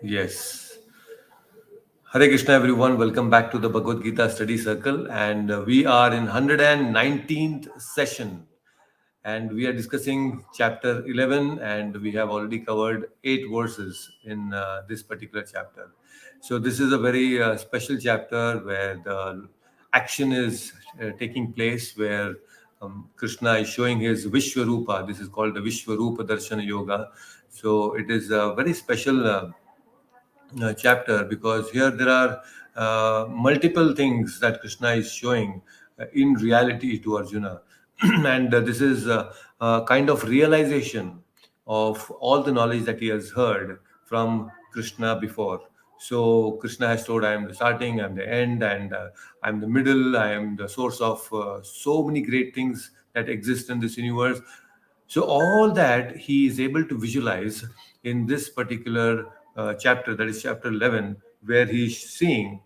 Yes. Hare Krishna, everyone. Welcome back to the Bhagavad Gita Study Circle. And we are in 119th session. And we are discussing chapter 11. And we have already covered 8 verses in this particular chapter. So, this is a very special chapter where the action is taking place, where Krishna is showing his Vishwarupa. This is called the Vishwarupa Darshana Yoga. So, it is a very special chapter, because here there are multiple things that Krishna is showing in reality to Arjuna. And this is a kind of realization of all the knowledge that he has heard from Krishna before. So Krishna has told, I am the starting, I am the end, and I am the middle, I am the source of so many great things that exist in this universe. So all that he is able to visualize in this particular chapter, that is chapter 11, where he's seeing.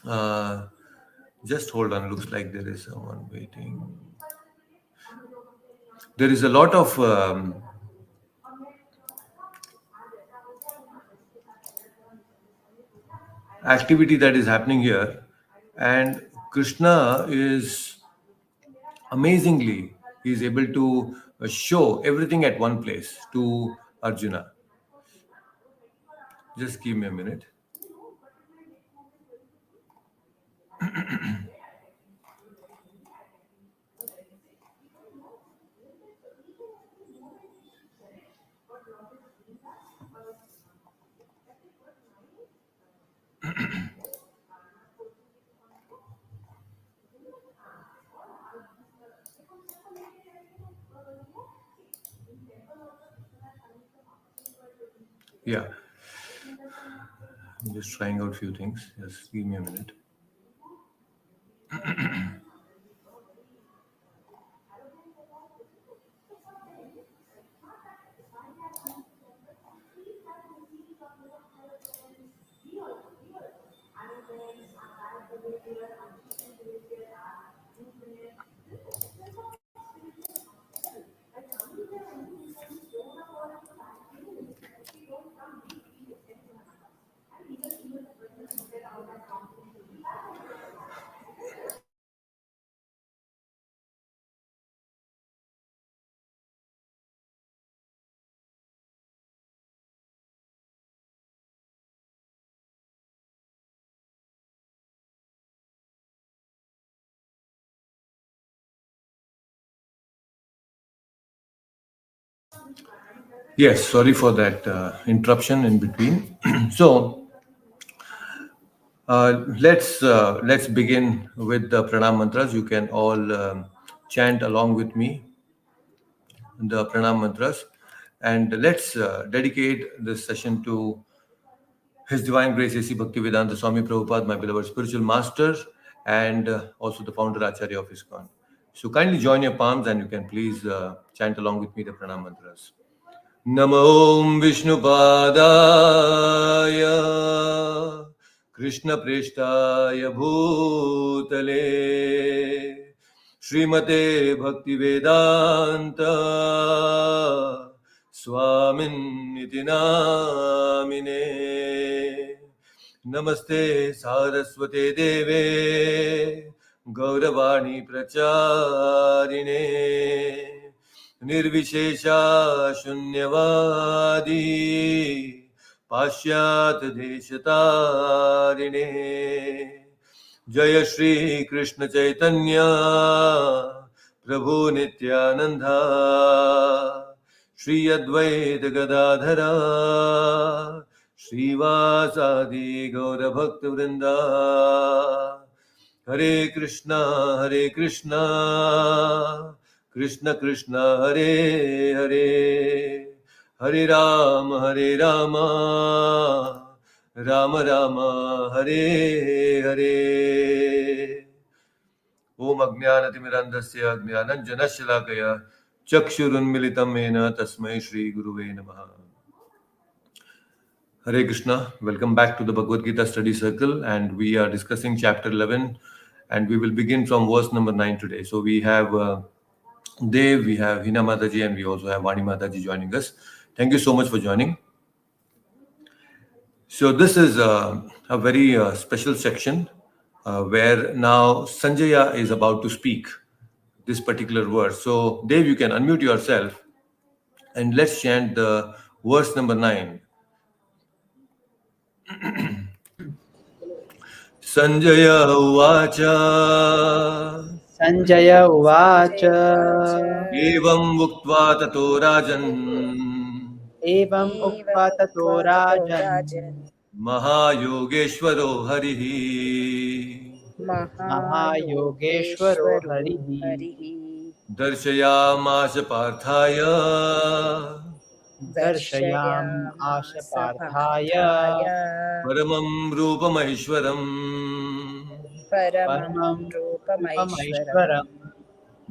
Uh, just hold on. Looks like there is someone waiting. There is a lot of activity that is happening here, and Krishna is amazingly, he is able to show everything at one place to Arjuna. Just give me a minute. Yeah, I'm just trying out a few things. Just give me a minute. Yes, sorry for that interruption in between. So let's begin with the pranam mantras. You can all chant along with me the pranam mantras, and let's dedicate this session to His Divine Grace A.C. Bhaktivedanta Swami Prabhupada, my beloved spiritual master, and also the founder Acharya of ISKCON. So kindly join your palms, and you can please chant along with me the pranam mantras. Namo Vishnupadaya Krishna Preshtaya Bhutale Srimate Bhaktivedanta Swamin Niti Namine Namaste Saraswate Deve Gauravani Pracharine Nirvishesha Shunyavadi Pashyat Deshatarine Jaya Shri Krishna Chaitanya Prabhu Nityananda Shri Advaita Gadadhara Srivasadi Gaura Bhakta Vrinda Hare Krishna Hare Krishna Krishna Krishna Hare Hare Hare Hare Rama Rama Rama Hare Hare Om Ajnanatimirandasya Jnananjanashalakaya Chakshurunmilitam Mena Tasmai Shri Guruve Namaha. Hare Krishna, welcome back to the Bhagavad Gita Study Circle, and we are discussing chapter 11, and we will begin from verse number 9 today. So we have Dev, we have Hina Mataji, and we also have Vani Mataji joining us. Thank you so much for joining. So this is a very special section where now Sanjaya is about to speak this particular verse. So Dave, you can unmute yourself and let's chant the verse number 9. Sanjaya Uvacha Sanjaya Uvacha Sanjay Uvacha Evam Uktva Tato Rajan Evam Evam Ukva Tato Uktva Tato Rajan Rajan Mahayogeshwaro Harihi Mahayogeshwaro Mahayogeshwaro Harihi Harihi Darshayamasa Parthaya Darshayam Asha Darshayamasa Parthaya Parthaya Paramam Rupamaheshwaram. Paramam Paramam Rupamaishwaram Rupamaishwaram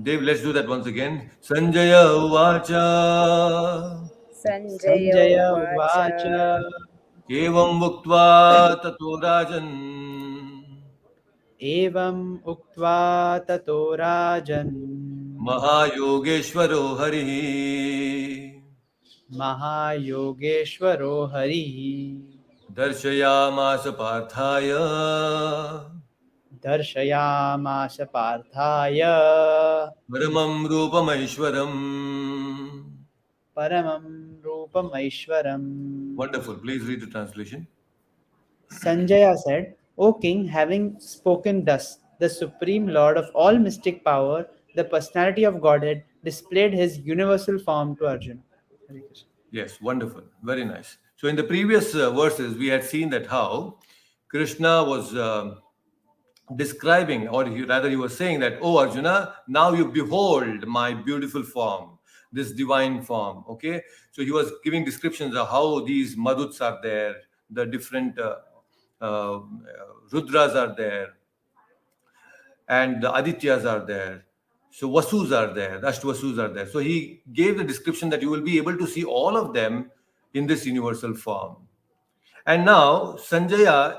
Dave, let's do that once again. Sanjaya Uvacha Sanjaya Sanjaya Uvacha Uvacha Evam Uktva Tato Rajan Evam Ukva Tato Rajan Mahayogeshwaro Harihi Mahayogeshwaro Harihi Darshayamasa Parthaya Darshayamasa Parthaya Paramam Rupamaheshwaram. Paramam Rupamaishwaram. Wonderful. Please read the translation. Sanjaya said, O king, having spoken thus, the supreme lord of all mystic power, the personality of Godhead, displayed his universal form to Arjuna. Hare Krishna. Yes, wonderful. Very nice. So, in the previous verses, we had seen that how Krishna was describing, or rather, he was saying that, oh, Arjuna, now you behold my beautiful form, this divine form. Okay. So, he was giving descriptions of how these Maruts are there, the different uh, Rudras are there, and the Adityas are there. So Vasus are there, the Ashtvasus are there. So he gave the description that you will be able to see all of them in this universal form. And now Sanjaya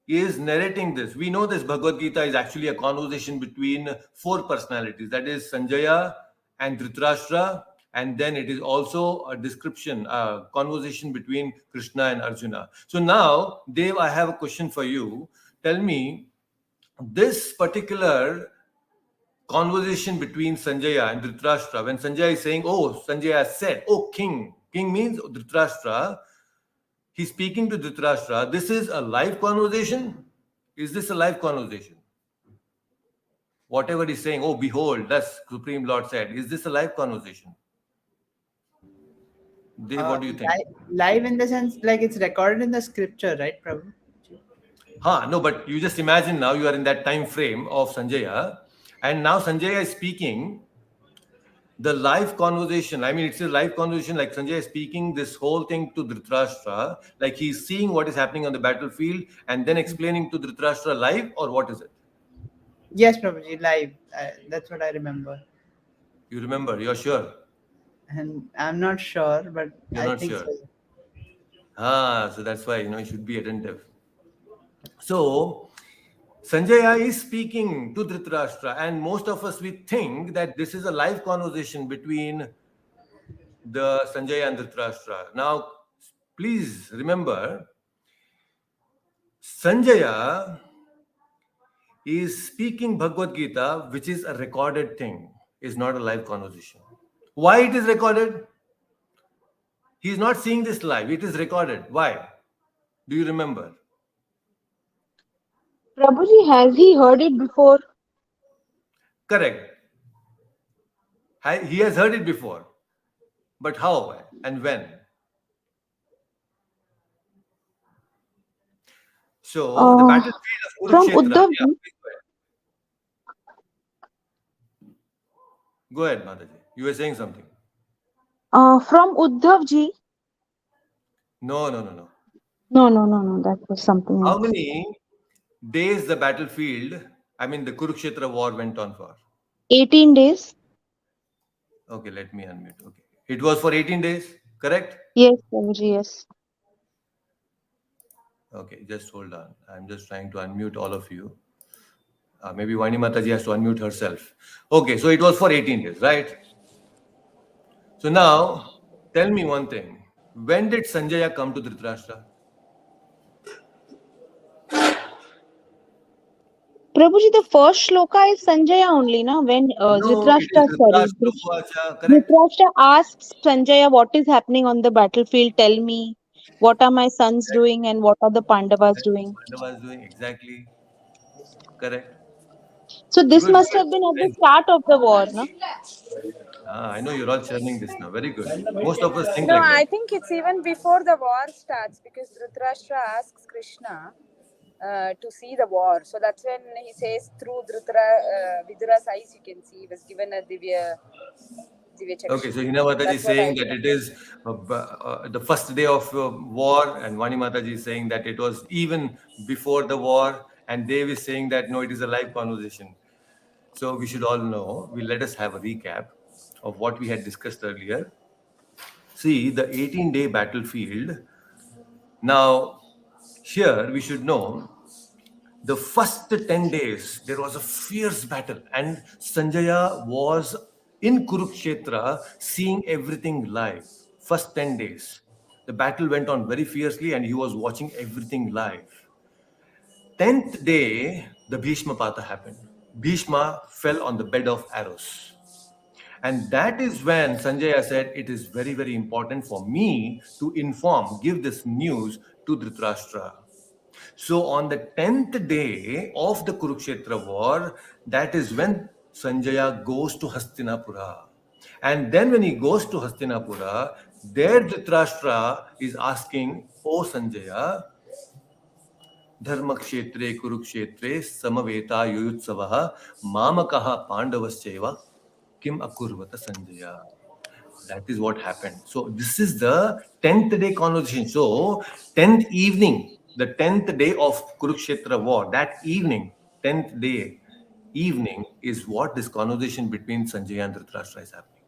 is narrating this. We know this Bhagavad Gita is actually a conversation between four personalities. That is Sanjaya and Dhritarashtra. And then it is also a description, a conversation between Krishna and Arjuna. So now, Dev, I have a question for you. Tell me, this particular conversation between Sanjaya and Dhritarashtra, when Sanjaya is saying, oh, Sanjaya said, oh, king means Dhritarashtra, he's speaking to Dhritarashtra, this is a live conversation? Is this a live conversation? Whatever he's saying, oh, behold, thus Supreme Lord said, is this a live conversation? Dev, what do you think? Live in the sense like it's recorded in the scripture, right, Prabhu? No, but you just imagine now you are in that time frame of Sanjaya, and now Sanjaya is speaking the live conversation. I mean, it's a live conversation, like Sanjay is speaking this whole thing to Dhritarashtra, like he's seeing what is happening on the battlefield and then explaining to Dhritarashtra live, or what is it? Yes, Prabhuji, live. That's what I remember. You remember? You're sure? And I'm not sure, but You're I not think sure. so. So that's why you should be attentive. So Sanjaya is speaking to Dhritarashtra, and most of us we think that this is a live conversation between the Sanjaya and Dhritarashtra. Now, please remember, Sanjaya is speaking Bhagavad Gita, which is a recorded thing, is not a live conversation. Why it is recorded? He is not seeing this live, it is recorded. Why? Do you remember? Prabhuji, has he heard it before? Correct. He has heard it before. But how and when? So the Uh, battlefield of from Kurukshetra. Uddhav Yeah, ji. please go ahead, Mataji. You were saying something. From Uddhav ji. No, no, no, no. No. That was something How else. many days the battlefield, I mean the Kurukshetra war went on for? 18 days. Okay, let me unmute. Okay. It was for 18 days, correct? Yes, Prabhuji, yes. Okay, just hold on. I'm just trying to unmute all of you. Maybe Vani Mataji has to unmute herself. Okay, so it was for 18 days, right? So now, tell me one thing. When did Sanjaya come to Dhritarashtra? Prabhuji, the first shloka is Sanjaya only, na? When No, it is Dhritarashtra Uvacha, correct? Dhritarashtra asks Sanjaya what is happening on the battlefield. Tell me, what are my sons Correct. doing and what are the Pandavas That doing? Pandava is doing exactly correct. So this Good, must good. have been at the Thanks. start of the war, no? I know you're all churning this now. Very good. Most of us think No, like that. I think it's even before the war starts because Dhritarashtra asks Krishna to see the war. So that's when he says through Vidura's eyes you can see he was given a Divya Okay, Chakshi. so Hina Mataji is That's what I saying that it remember. is the first day of war, and Vani Mataji is saying that it was even before the war, and Dev is saying that no, it is a live conversation. So we should all know. Let us have a recap of what we had discussed earlier. See the 18-day battlefield. Now, here we should know the first 10 days there was a fierce battle, and Sanjaya was in Kurukshetra seeing everything live. First 10 days. The battle went on very fiercely, and he was watching everything live. 10th day, the Bhishma Pata happened. Bhishma fell on the bed of arrows. And that is when Sanjaya said, it is very, very important for me to inform, give this news to Dhritarashtra. So on the 10th day of the Kurukshetra war, that is when Sanjaya goes to Hastinapura. And then when he goes to Hastinapura, there Dhritarashtra is asking, O Sanjaya, धर्मक्षेत्रे कुरुक्षेत्रे समवेता युयुत्सवः मामकः पांडवश्चैव किम अकुर्वत Sanjay. That is what happened. So this is the 10th day conversation. So 10th evening, the 10th day of Kurukshetra war, that evening, 10th day evening is what this conversation between Sanjay and Dhritarashtra is happening.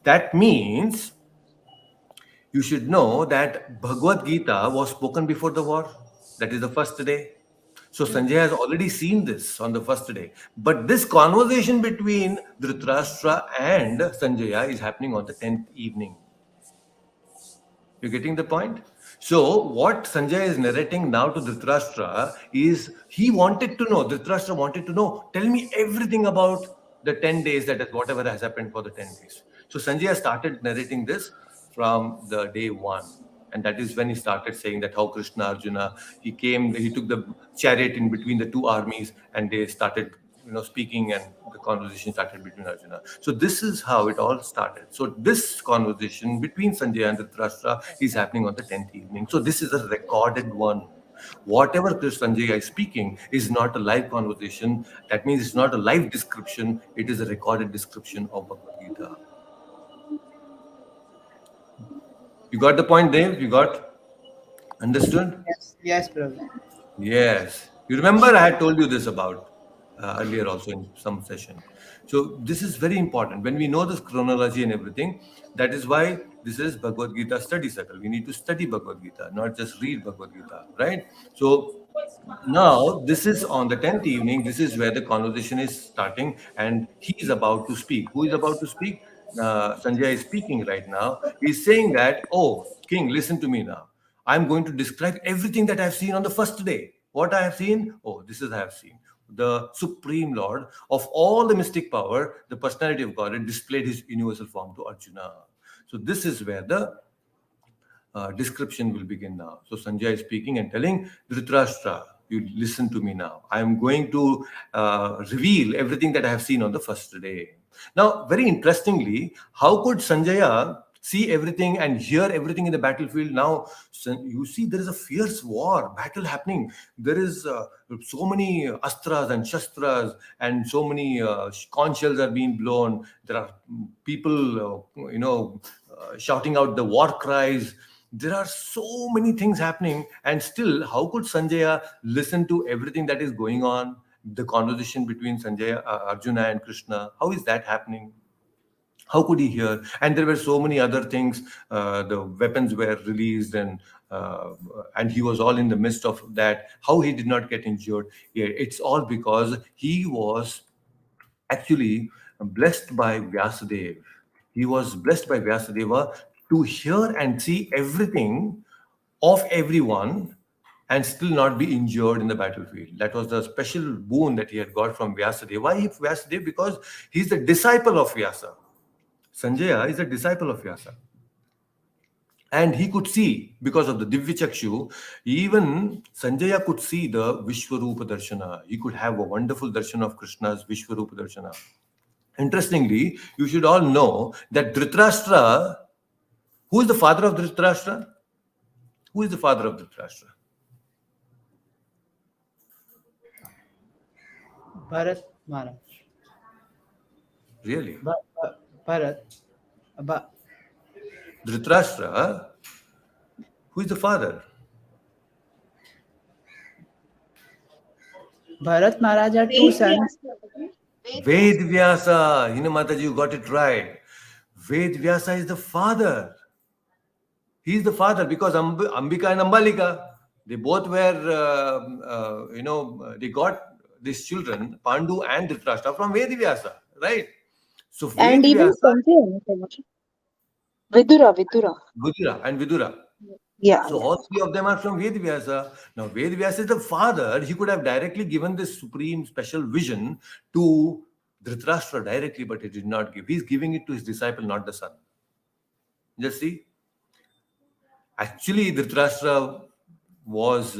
That means you should know that Bhagavad Gita was spoken before the war. That is the first day. So Sanjay has already seen this on the first day. But this conversation between Dhritarashtra and Sanjaya is happening on the 10th evening. You're getting the point? So, what Sanjay is narrating now to Dhritarashtra is he wanted to know, Dhritarashtra wanted to know, tell me everything about the 10 days, that is whatever has happened for the 10 days. So, Sanjay started narrating this from the day one. And that is when he started saying that how Krishna Arjuna, he took the chariot in between the two armies, and they started speaking, and the conversation started between Arjuna. So this is how it all started. So this conversation between Sanjay and Dhritarashtra is happening on the 10th evening. So this is a recorded one. Whatever Sanjay is speaking is not a live conversation. That means it's not a live description. It is a recorded description of Bhagavad Gita. You got the point, Dave? You got understood? Yes, yes, Prabhu. Yes. You remember I had told you this about earlier also in some session. So this is very important. When we know this chronology and everything, that is why this is Bhagavad Gita study circle. We need to study Bhagavad Gita, not just read Bhagavad Gita, right? So now this is on the 10th evening. This is where the conversation is starting, and he is about to speak. Who is about to speak? Sanjay is speaking right now. He's saying that, oh, king, listen to me now. I'm going to describe everything that I've seen on the first day. What I have seen? Oh, this is I have seen. The Supreme Lord of all the mystic power, the personality of God, and displayed his universal form to Arjuna. So this is where the description will begin now. So Sanjay is speaking and telling Dhritarashtra, you listen to me now. I am going to reveal everything that I have seen on the first day. Now, very interestingly, how could Sanjaya see everything and hear everything in the battlefield? Now, you see, there is a fierce war, battle happening. There is so many astras and shastras, and so many conch shells are being blown. There are people, shouting out the war cries. There are so many things happening, and still, how could Sanjaya listen to everything that is going on? The conversation between Sanjaya, Arjuna, and Krishna. How is that happening? How could he hear? And there were so many other things. The weapons were released, and he was all in the midst of that. How he did not get injured? Yeah, it's all because he was actually blessed by Vyasadeva. He was blessed by Vyasadeva to hear and see everything of everyone and still not be injured in the battlefield. That was the special boon that he had got from Vyasadeva. Why Vyasadeva? Because he's the disciple of Vyasa. Sanjaya is a disciple of Vyasa. And he could see, because of the Divya Chakshu, even Sanjaya could see the Vishwarupa Darshana. He could have a wonderful darshan of Krishna's Vishwarupa Darshana. Interestingly, you should all know that Dhritarashtra, who is the father of Dhritarashtra? Who is the father of Dhritarashtra? Bharat Maharaj. Really? Bharat. Ba- Dhritarashtra, who is the father? Bharat Maharaj had two sons. Ved Vyasa. Mataji, you got it right. Ved Vyasa is the father. He is the father because Ambika and Ambalika, they both were, they got these children, Pandu and Dhritarashtra, from Ved Vyasa, right? So Ved And even Vyasa, Sanjay, Vidura. Vidura and Vidura. Yeah, So yeah. all three of them are from Ved Vyasa. Now Ved Vyasa is the father. He could have directly given this supreme special vision to Dhritarashtra directly, but he did not give. He's giving it to his disciple, not the son. Just see. Actually, Dhritarashtra was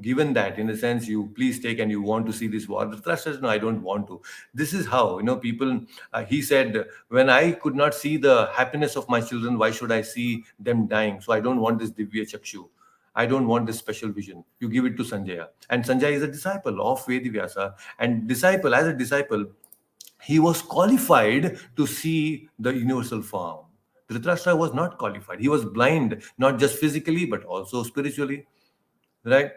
given that, in a sense, you please take and you want to see this war. Dhritarashtra says, no, I don't want to. This is how, people, he said, when I could not see the happiness of my children, why should I see them dying? So I don't want this Divya Chakshu. I don't want this special vision. You give it to Sanjaya. And Sanjaya is a disciple of Vedivyasa. And disciple, as a disciple, he was qualified to see the universal form. Dhritarashtra was not qualified. He was blind, not just physically, but also spiritually. Right?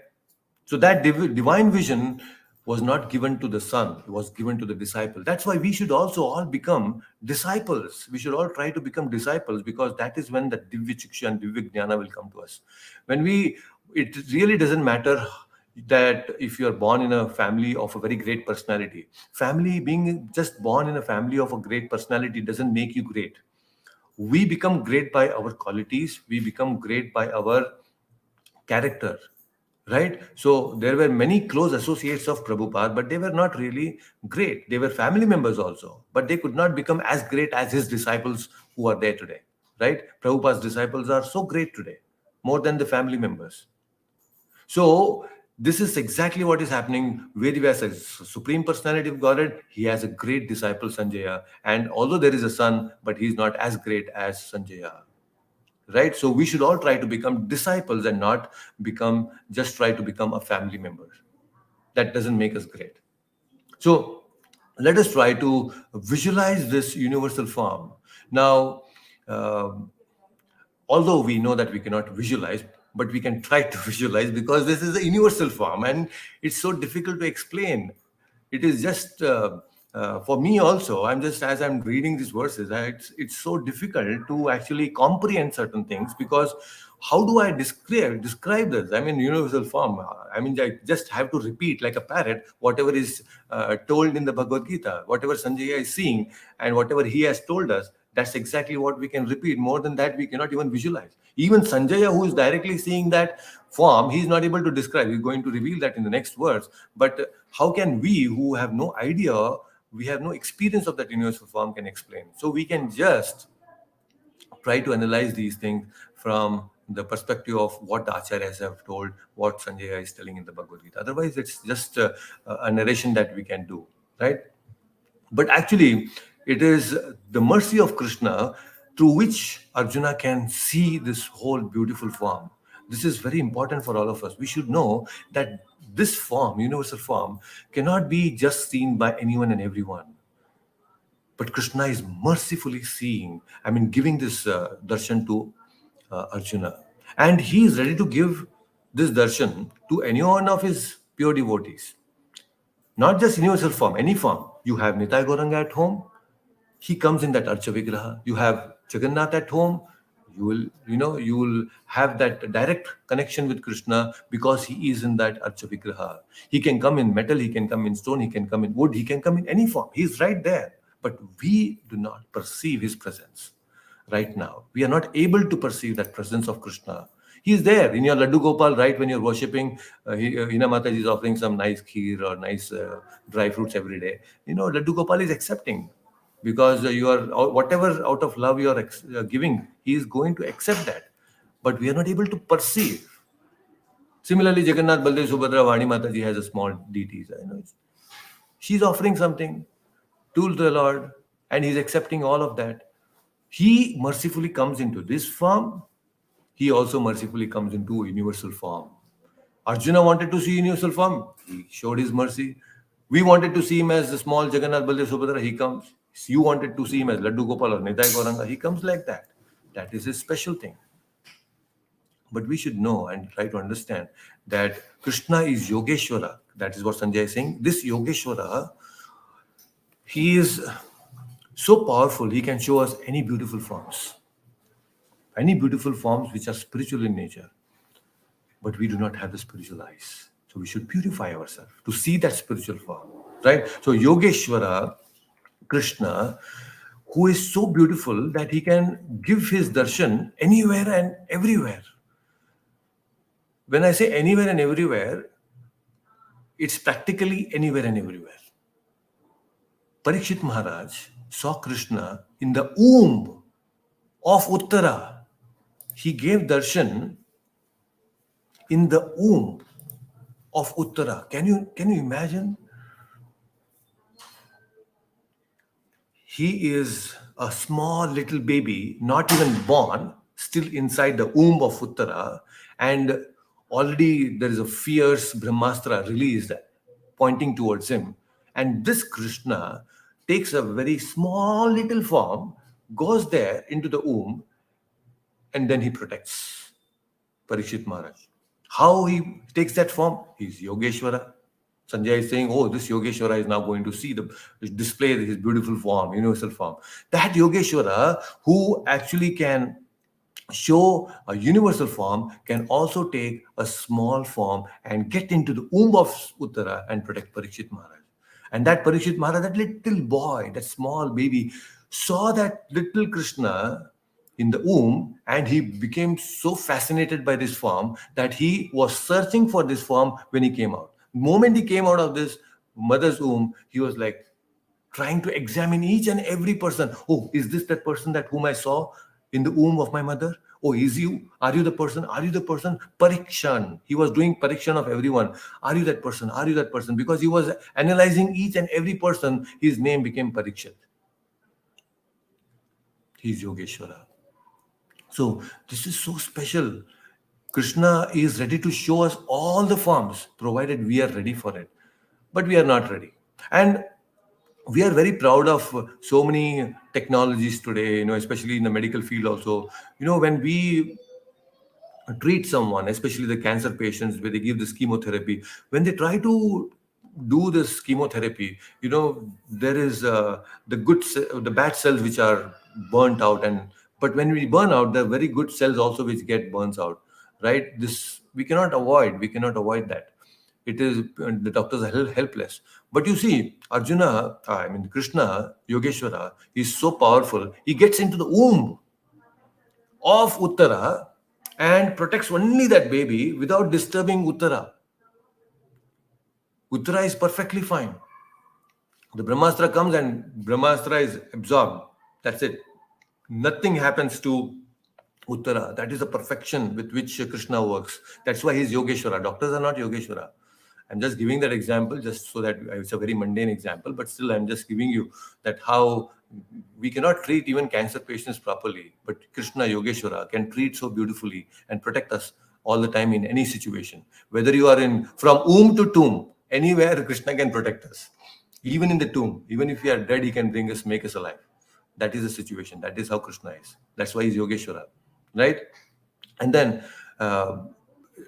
So that divine vision was not given to the son, it was given to the disciple. That's why we should also all become disciples. We should all try to become disciples, because that is when the Divya Chiksha and Divya Jnana will come to us. It really doesn't matter that if you are born in a family of a very great personality. Family, being just born in a family of a great personality doesn't make you great. We become great by our qualities, we become great by our character, right? So there were many close associates of Prabhupada, but they were not really great. They were family members also, but they could not become as great as his disciples who are there today, right? Prabhupada's disciples are so great today, more than the family members. So this is exactly what is happening. Vedvyasa is Supreme Personality of Godhead. He has a great disciple, Sanjaya. And although there is a son, but he's not as great as Sanjaya. Right? So we should all try to become disciples and not try to become a family member. That doesn't make us great. So let us try to visualize this universal form. Now, although we know that we cannot visualize, but we can try to visualize, because this is a universal form and it's so difficult to explain. It is just for me also, as I'm reading these verses, it's so difficult to actually comprehend certain things, because how do I describe this? I mean, universal form. I mean, I just have to repeat like a parrot whatever is told in the Bhagavad Gita, whatever Sanjaya is seeing and whatever he has told us. That's exactly what we can repeat. More than that, we cannot even visualize. Even Sanjaya, who is directly seeing that form, he's not able to describe. He's going to reveal that in the next verse. But how can we, who have no idea, we have no experience of that universal form, can explain? So we can just try to analyze these things from the perspective of what the acharyas have told, what Sanjaya is telling in the Bhagavad Gita. Otherwise, it's just a narration that we can do, right? But actually, it is the mercy of Krishna through which Arjuna can see this whole beautiful form. This is very important for all of us. We should know that this form, universal form, cannot be just seen by anyone and everyone. But Krishna is mercifully seeing, giving this darshan to Arjuna. And he is ready to give this darshan to any one of his pure devotees. Not just universal form, any form. You have Nitai Gauranga at home, he comes in that Archa Vigraha. You have Jagannath at home, you will have that direct connection with Krishna because he is in that Archa Vigraha. He can come in metal, he can come in stone, he can come in wood, he can come in any form. He's right there. But we do not perceive his presence right now. We are not able to perceive that presence of Krishna. He's there in your Laddu Gopal, right? When you're worshipping, Hina Mataji is offering some nice kheer or nice dry fruits every day. Laddu Gopal is accepting because you are whatever out of love you are giving, he is going to accept that. But we are not able to perceive. Similarly, Jagannath, Baldev, Subhadra, Vani Mataji has a small deities. She's offering something to the Lord, and he's accepting all of that. He mercifully comes into this form. He also mercifully comes into universal form. Arjuna wanted to see universal form. He showed his mercy. We wanted to see him as the small Jagannath Baldev Subhadra. He comes. You wanted to see him as Laddu Gopal or Nitai Gauranga. He comes like that. That is his special thing. But we should know and try to understand that Krishna is Yogeshwara. That is what Sanjay is saying. This Yogeshwara, he is so powerful, he can show us any beautiful forms. Any beautiful forms which are spiritual in nature. But we do not have the spiritual eyes. So we should purify ourselves to see that spiritual form. Right? So Yogeshwara, Krishna, who is so beautiful that he can give his darshan anywhere and everywhere. When I say anywhere and everywhere, it's practically anywhere and everywhere. Parikshit Maharaj saw Krishna in the womb of Uttara. He gave darshan in the womb of Uttara. Can you imagine? He is a small little baby, not even born, still inside the womb of Uttara, and already there is a fierce Brahmastra released pointing towards him. And this Krishna takes a very small little form, goes there into the womb, and then he protects Parikshit Maharaj. How he takes that form? He's Yogeshwara. Sanjay is saying, oh, this Yogeshwara is now going to see display his beautiful form, universal form. That Yogeshwara, who actually can show a universal form, can also take a small form and get into the womb of Uttara and protect Parikshit Maharaj. And that Parikshit Maharaj, that little boy, that small baby, saw that little Krishna in the womb, and he became so fascinated by this form that he was searching for this form when he came out. The moment he came out of this mother's womb, he was like trying to examine each and every person. Oh, is this that person that whom I saw in the womb of my mother? Oh, is you? Are you the person? Are you the person? Parikshan. He was doing parikshan of everyone. Are you that person? Are you that person? Because he was analyzing each and every person, his name became Parikshit. He's Yogeshwara. So this is so special. Krishna is ready to show us all the forms, provided we are ready for it. But we are not ready. And we are very proud of so many technologies today, especially in the medical field also. When we treat someone, especially the cancer patients, where they give this chemotherapy, when they try to do this chemotherapy, there is the bad cells which are burnt out, but when we burn out, there are very good cells also which get burnt out, right? This we cannot avoid that. It is the doctors are helpless. But you see, Krishna, Yogeshwara, is so powerful. He gets into the womb of Uttara and protects only that baby without disturbing Uttara. Uttara is perfectly fine. The Brahmastra comes and Brahmastra is absorbed. That's it. Nothing happens to Uttara. That is the perfection with which Krishna works. That's why he's Yogeshwara. Doctors are not Yogeshwara. I'm just giving that example just so that it's a very mundane example, but still I'm just giving you that how we cannot treat even cancer patients properly, but Krishna Yogeshwara can treat so beautifully and protect us all the time in any situation. Whether you are in from womb to tomb, anywhere Krishna can protect us. Even in the tomb, even if we are dead, he can bring us, make us alive. That is the situation. That is how Krishna is. That's why he's Yogeshwara, right? And then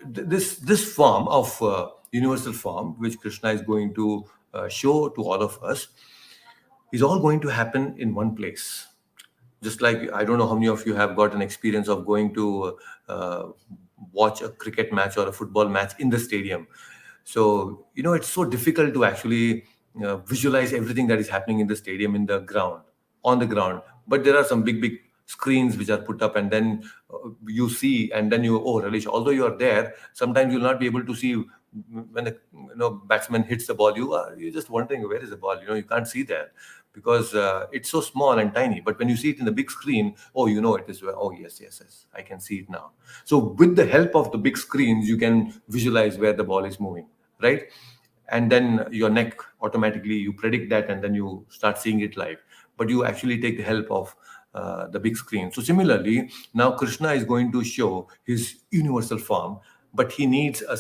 this form of universal form, which Krishna is going to show to all of us, is all going to happen in one place. Just like, I don't know how many of you have got an experience of going to watch a cricket match or a football match in the stadium. So, it's so difficult to actually visualize everything that is happening in the stadium, in the ground, on the ground. But there are some big screens which are put up, and then you see, and then you, oh, Relish, although you are there, sometimes you'll not be able to see when the batsman hits the ball. You're just wondering where is the ball. You can't see that because it's so small and tiny. But when you see it in the big screen, oh, it is. Oh, yes, yes, yes, I can see it now. So with the help of the big screens, you can visualize where the ball is moving, right? And then your neck automatically you predict that, and then you start seeing it live. But you actually take the help of the big screen. So similarly, now Krishna is going to show his universal form, but he needs a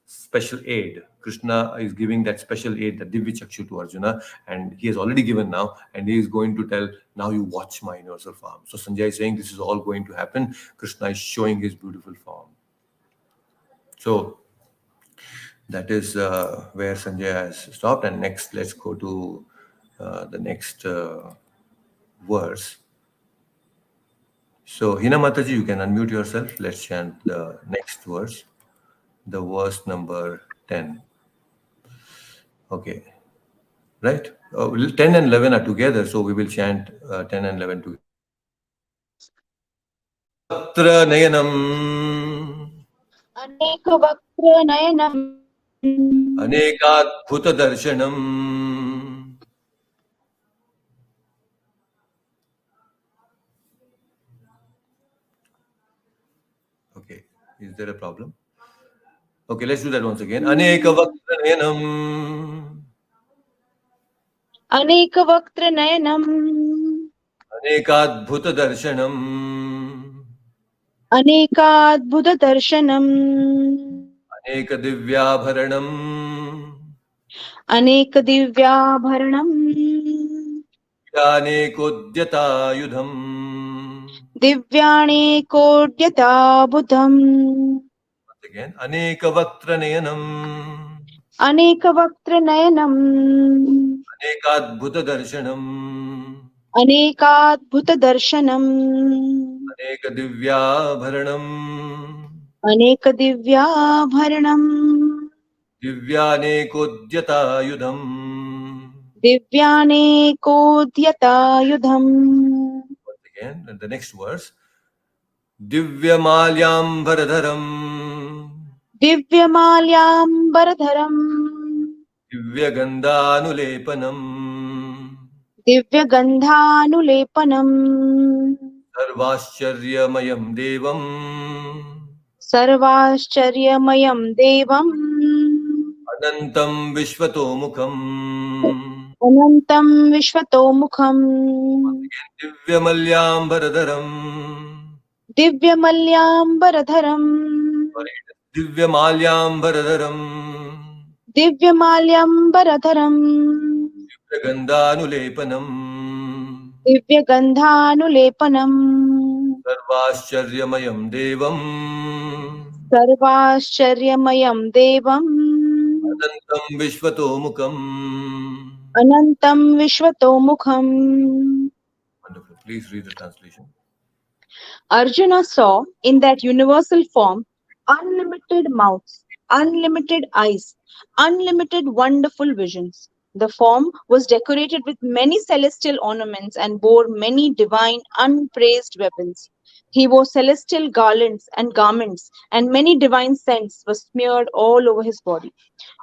special aid. Krishna is giving that special aid, the Divya Chakshu, to Arjuna, and he has already given now, and he is going to tell, now you watch my universal form. So Sanjay is saying this is all going to happen. Krishna is showing his beautiful form. So that is where Sanjay has stopped. And next, let's go to the next verse. So, Hina Mataji, you can unmute yourself. Let's chant the next verse, the verse number 10. Okay, right? 10 and 11 are together, so we will chant 10 and 11 together. Vatra Nayanam Anekavaktranayanam Anekadbhuta Darshanam. Okay, is there a problem? Okay, let's do that once again. Anekavaktra Nayanam Anekavaktranayanam Anekadbhuta-darshanam Anekadbhuta-darshanam Anekadivyabharanam Anekadivyabharanam Yanekodyatayudham. Divyanekodyatabudham Once again, Anekavaktranayanam Anekavaktranayanam Anekadbhuta-darshanam Anekadbhuta-darshanam Anekadivyabharanam Anekadivyabharanam Divyanekodyatayudham. Divyanekodyatabudham Once again, and the next verse. Divyamalyambharadharam Divyamalyambaradharam Divyagandhanulepanam Divyagandhanulepanam Sarvascharyamayam devam Sarvascharyamayam devam Anantam Vishvatomukham. Anantam Vishvatomukham Divyamalyambharadharam. Divyamalyambaradharam Sorry, Divyamalyambharadharam Divyamalyambaradharam Divyagandhanulepanam Divyagandhanulepanam Sarvascharyamayam devam Sarvascharyamayam devam Anantam Vishvatomukham. Anantam Vishvatomukham. Wonderful. Please read the translation. Arjuna saw in that universal form unlimited mouths, unlimited eyes, unlimited wonderful visions. The form was decorated with many celestial ornaments and bore many divine, unpraised weapons. He wore celestial garlands and garments, and many divine scents were smeared all over his body.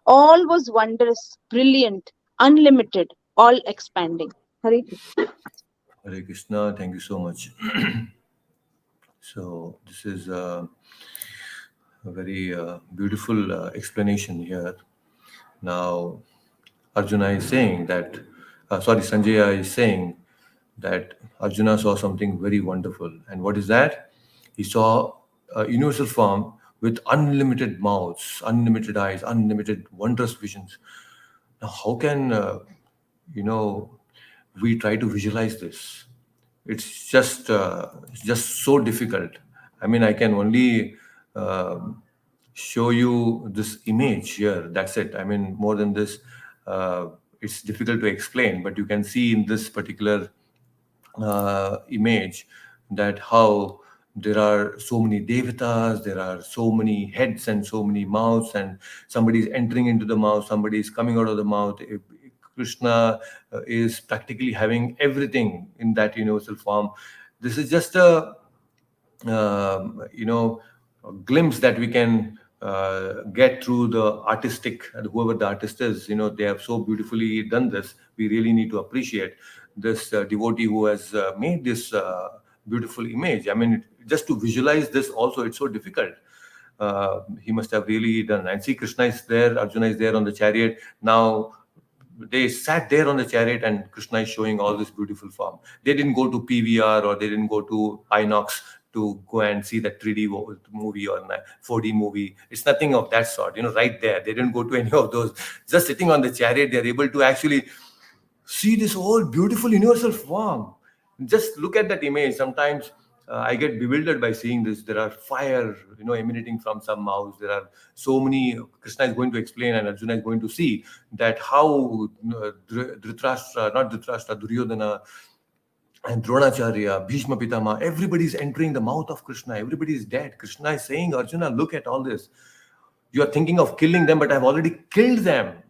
All was wondrous, brilliant, unlimited, all expanding. Hare Krishna. Hare Krishna. Thank you so much. So this is a very beautiful explanation here. Now, Arjuna is saying that, Sanjaya is saying that Arjuna saw something very wonderful. And what is that? He saw a universal form with unlimited mouths, unlimited eyes, unlimited wondrous visions. Now, how can, we try to visualize this? It's just so difficult. I mean, I can only show you this image here. That's it. I mean, more than this, it's difficult to explain. But you can see in this particular image that how there are so many devatas, there are so many heads and so many mouths, and somebody is entering into the mouth, somebody is coming out of the mouth. Krishna is practically having everything in that universal form. This is just a you know, glimpse that we can get through the artistic, whoever the artist is, they have so beautifully done this. We really need to appreciate this devotee who has made this beautiful image. I mean, just to visualize this also, it's so difficult. He must have really done. And see, Krishna is there, Arjuna is there on the chariot. Now they sat there on the chariot, and Krishna is showing all this beautiful form. They didn't go to PVR, or they didn't go to Inox to go and see that 3D movie or 4D movie. It's nothing of that sort. Right there, they didn't go to any of those. Just sitting on the chariot, they're able to actually see this whole beautiful universal form. Just look at that image. Sometimes I get bewildered by seeing this. There are fire, emanating from some mouths. There are so many. Krishna is going to explain, and Arjuna is going to see that how Dhritarashtra, not Dhritarashtra, Duryodhana, and Dronacharya, Bhishma Pitama, everybody is entering the mouth of Krishna. Everybody is dead. Krishna is saying, Arjuna, look at all this. You are thinking of killing them, but I've already killed them.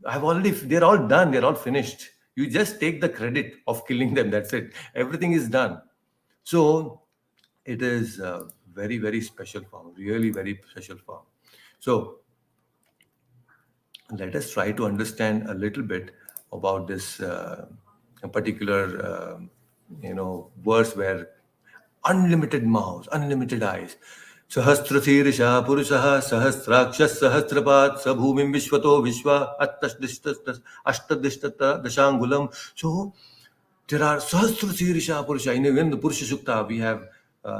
They're all done. They're all finished. You just take the credit of killing them. That's it. Everything is done. So it is a very, very special form, really very special form. So let us try to understand a little bit about this particular, verse where unlimited mouths, unlimited eyes. Sahasrasirisha Purushaha Sahasrakshas Sahasrapat Sabhumim Vishwato Vishwa Ashtadishtata Dashangulam. So there are Sahasrasirisha Purusha. In the Purusha Sukta, we have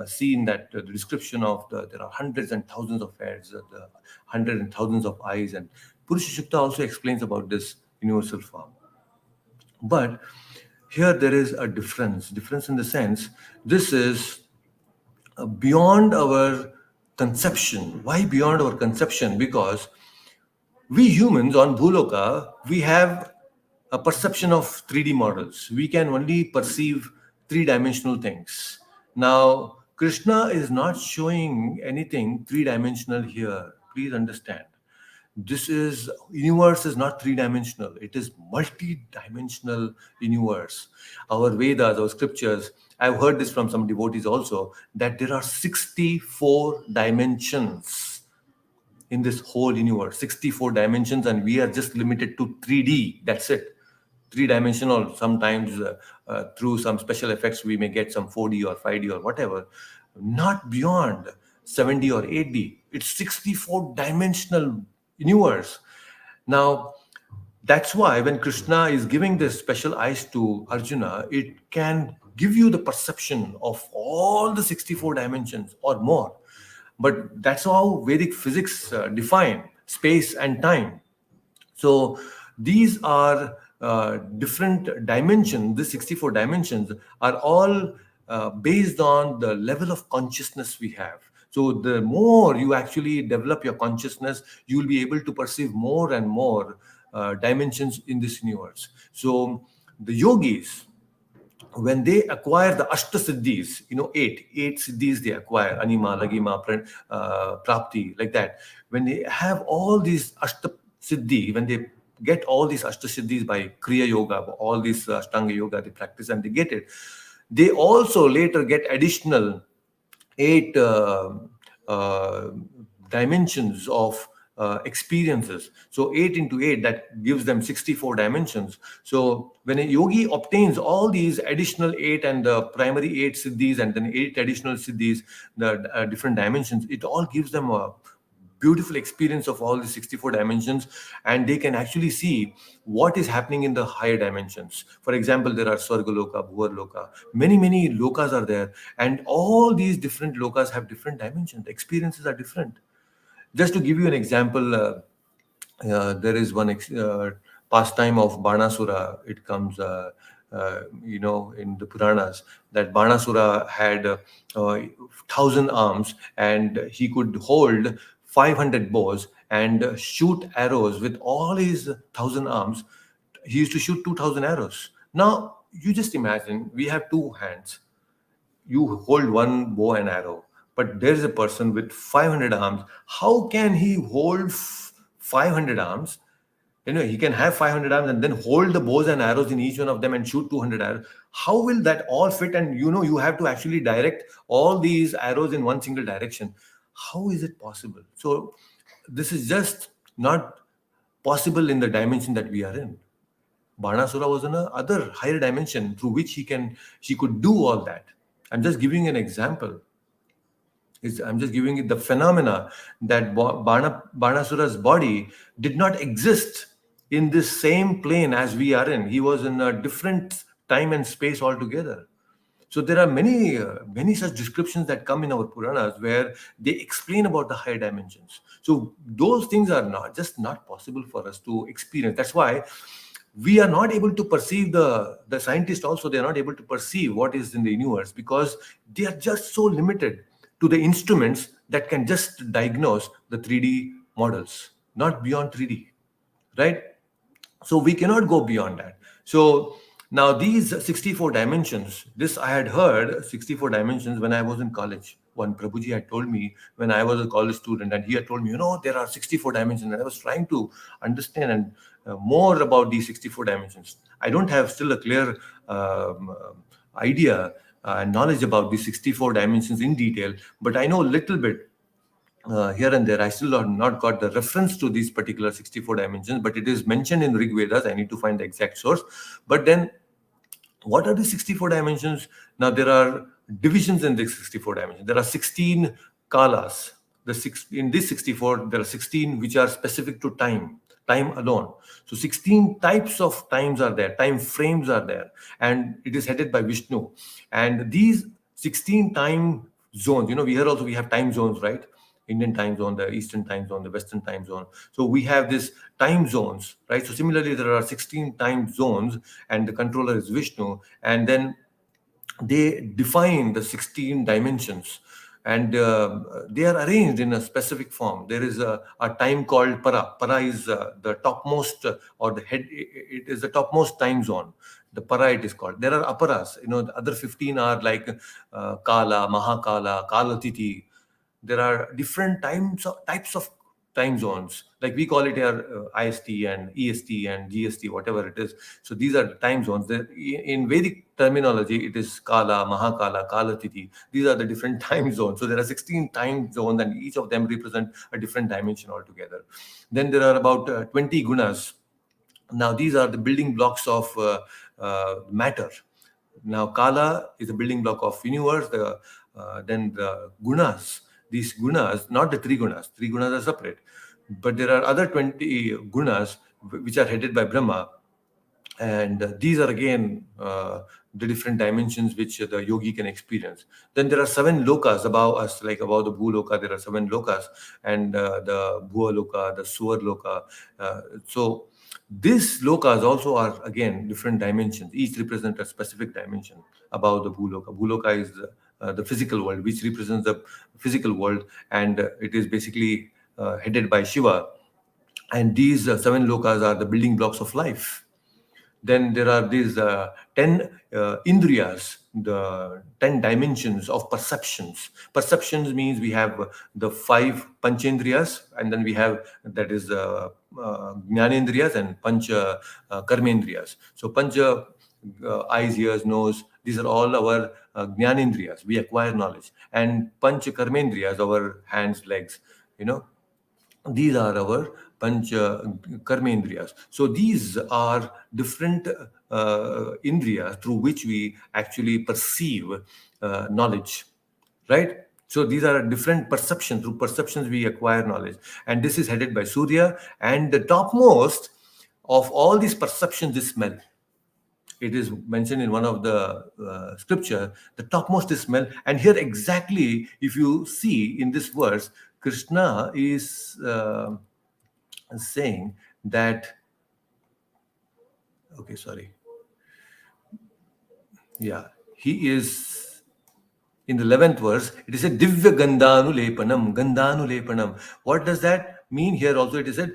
seen that the description of there are hundreds and thousands of heads, the hundreds and thousands of eyes, and Purusha Sukta also explains about this universal form. But here there is a difference in the sense this is beyond our conception. Why beyond our conception? Because we humans on Bhuloka, we have a perception of 3D models. We can only perceive three-dimensional things. Now, Krishna is not showing anything three-dimensional here. Please understand. Universe is not three-dimensional. It is multi-dimensional universe. Our Vedas, our scriptures, I've heard this from some devotees also, that there are 64 dimensions in this whole universe. 64 dimensions, and we are just limited to 3D. That's it. Three-dimensional. Sometimes through some special effects we may get some 4D or 5D or whatever. Not beyond 7D or 8D. It's 64 dimensional universe. Now, that's why when Krishna is giving this special eyes to Arjuna, it can give you the perception of all the 64 dimensions or more. But that's how Vedic physics define space and time. So these are different dimensions. The 64 dimensions are all based on the level of consciousness we have. So the more you actually develop your consciousness, you will be able to perceive more and more dimensions in this universe. So the yogis, when they acquire the Ashta Siddhis, eight Siddhis they acquire, Anima, Lagima, Prapti, like that. When they have all these Ashta Siddhi, when they get all these Ashta Siddhis by Kriya Yoga, all these Ashtanga Yoga, they practice and they get it. They also later get additional 8 dimensions of experiences. So 8 into 8, that gives them 64 dimensions. So when a yogi obtains all these additional 8 and the primary 8 siddhis and then 8 additional siddhis, the different dimensions, it all gives them a beautiful experience of all the 64 dimensions, and they can actually see what is happening in the higher dimensions. For example, there are Swargaloka, Bhuvarloka, many lokas are there, and all these different lokas have different dimensions. The experiences are different. Just to give you an example, there is one pastime of Banasura. It comes, in the Puranas, that Banasura had 1,000 arms, and he could hold 500 bows and shoot arrows with all his 1,000 arms. He used to shoot 2,000 arrows. Now, you just imagine, we have 2 hands. You hold one bow and arrow, but there is a person with 500 arms. How can he hold 500 arms? He can have 500 arms and then hold the bows and arrows in each one of them and shoot 200 arrows. How will that all fit? And you have to actually direct all these arrows in one single direction. How is it possible? So this is just not possible in the dimension that we are in. Banasura was in a other higher dimension through which she could do all that. I'm just giving an example. I'm just giving it the phenomena that Banasura's body did not exist in this same plane as we are in. He was in a different time and space altogether. So there are many such descriptions that come in our Puranas where they explain about the higher dimensions. So those things are not possible for us to experience. That's why we are not able to perceive the scientists also. They are not able to perceive what is in the universe because they are just so limited to the instruments that can just diagnose the 3D models, not beyond 3D, right? So we cannot go beyond that. So now these 64 dimensions, this I had heard 64 dimensions when I was in college. One Prabhuji had told me when I was a college student, and he had told me, there are 64 dimensions. And I was trying to understand and more about these 64 dimensions. I don't have still a clear idea and knowledge about these 64 dimensions in detail, but I know a little bit here and there. I still have not got the reference to these particular 64 dimensions, but it is mentioned in Rig Vedas. I need to find the exact source. But then, what are the 64 dimensions? Now, there are divisions in the 64 dimensions. There are 16 kalas. In this 64, there are 16 which are specific to time alone. So 16 types of times are there, time frames are there, and it is headed by Vishnu. And these 16 time zones, we have time zones, right? Indian time zone, the Eastern time zone, the Western time zone. So we have this time zones, right? So similarly, there are 16 time zones, and the controller is Vishnu. And then they define the 16 dimensions, and they are arranged in a specific form. There is a time called para. Para is the topmost, or the head. It is the topmost time zone. The para it is called. There are aparas. The other 15 are like Kala, Mahakala, Kalatiti. There are different types of time zones, like we call it here IST and EST and GST, whatever it is. So these are the time zones. In Vedic terminology, it is Kala, Mahakala, Kalatiti. These are the different time zones. So there are 16 time zones, and each of them represent a different dimension altogether. Then there are about 20 gunas. Now these are the building blocks of matter. Now Kala is a building block of universe. Then the gunas, these gunas, not the three gunas are separate, but there are other 20 gunas which are headed by Brahma. And these are again the different dimensions which the yogi can experience. Then there are 7 lokas above us, like above the bhuloka, there are 7 lokas, and the bhuva loka, the suvar loka. So these lokas also are again different dimensions. Each represent a specific dimension above the bhuloka. Bhuloka is the physical world, which represents the physical world, and it is basically headed by Shiva. And these 7 lokas are the building blocks of life. Then there are these 10 indriyas, the 10 dimensions of perceptions. Perceptions means we have the 5 panchendriyas, and then we have, that is jnanendriyas and pancha karmendriyas. So pancha, eyes, ears, nose, these are all our jnanendriyas. We acquire knowledge. And pancha karmendriyas, our hands, legs, these are our pancha karmendriyas. So these are different indriyas through which we actually perceive knowledge, right? So these are different perceptions. Through perceptions we acquire knowledge, and this is headed by Surya. And the topmost of all these perceptions is smell. It is mentioned in one of the scripture, the topmost is smell. And here exactly, if you see in this verse, Krishna is saying that, okay, sorry. Yeah, he is in the 11th verse, it is a Divya Gandhanulepanam. What does that mean? Here also it is said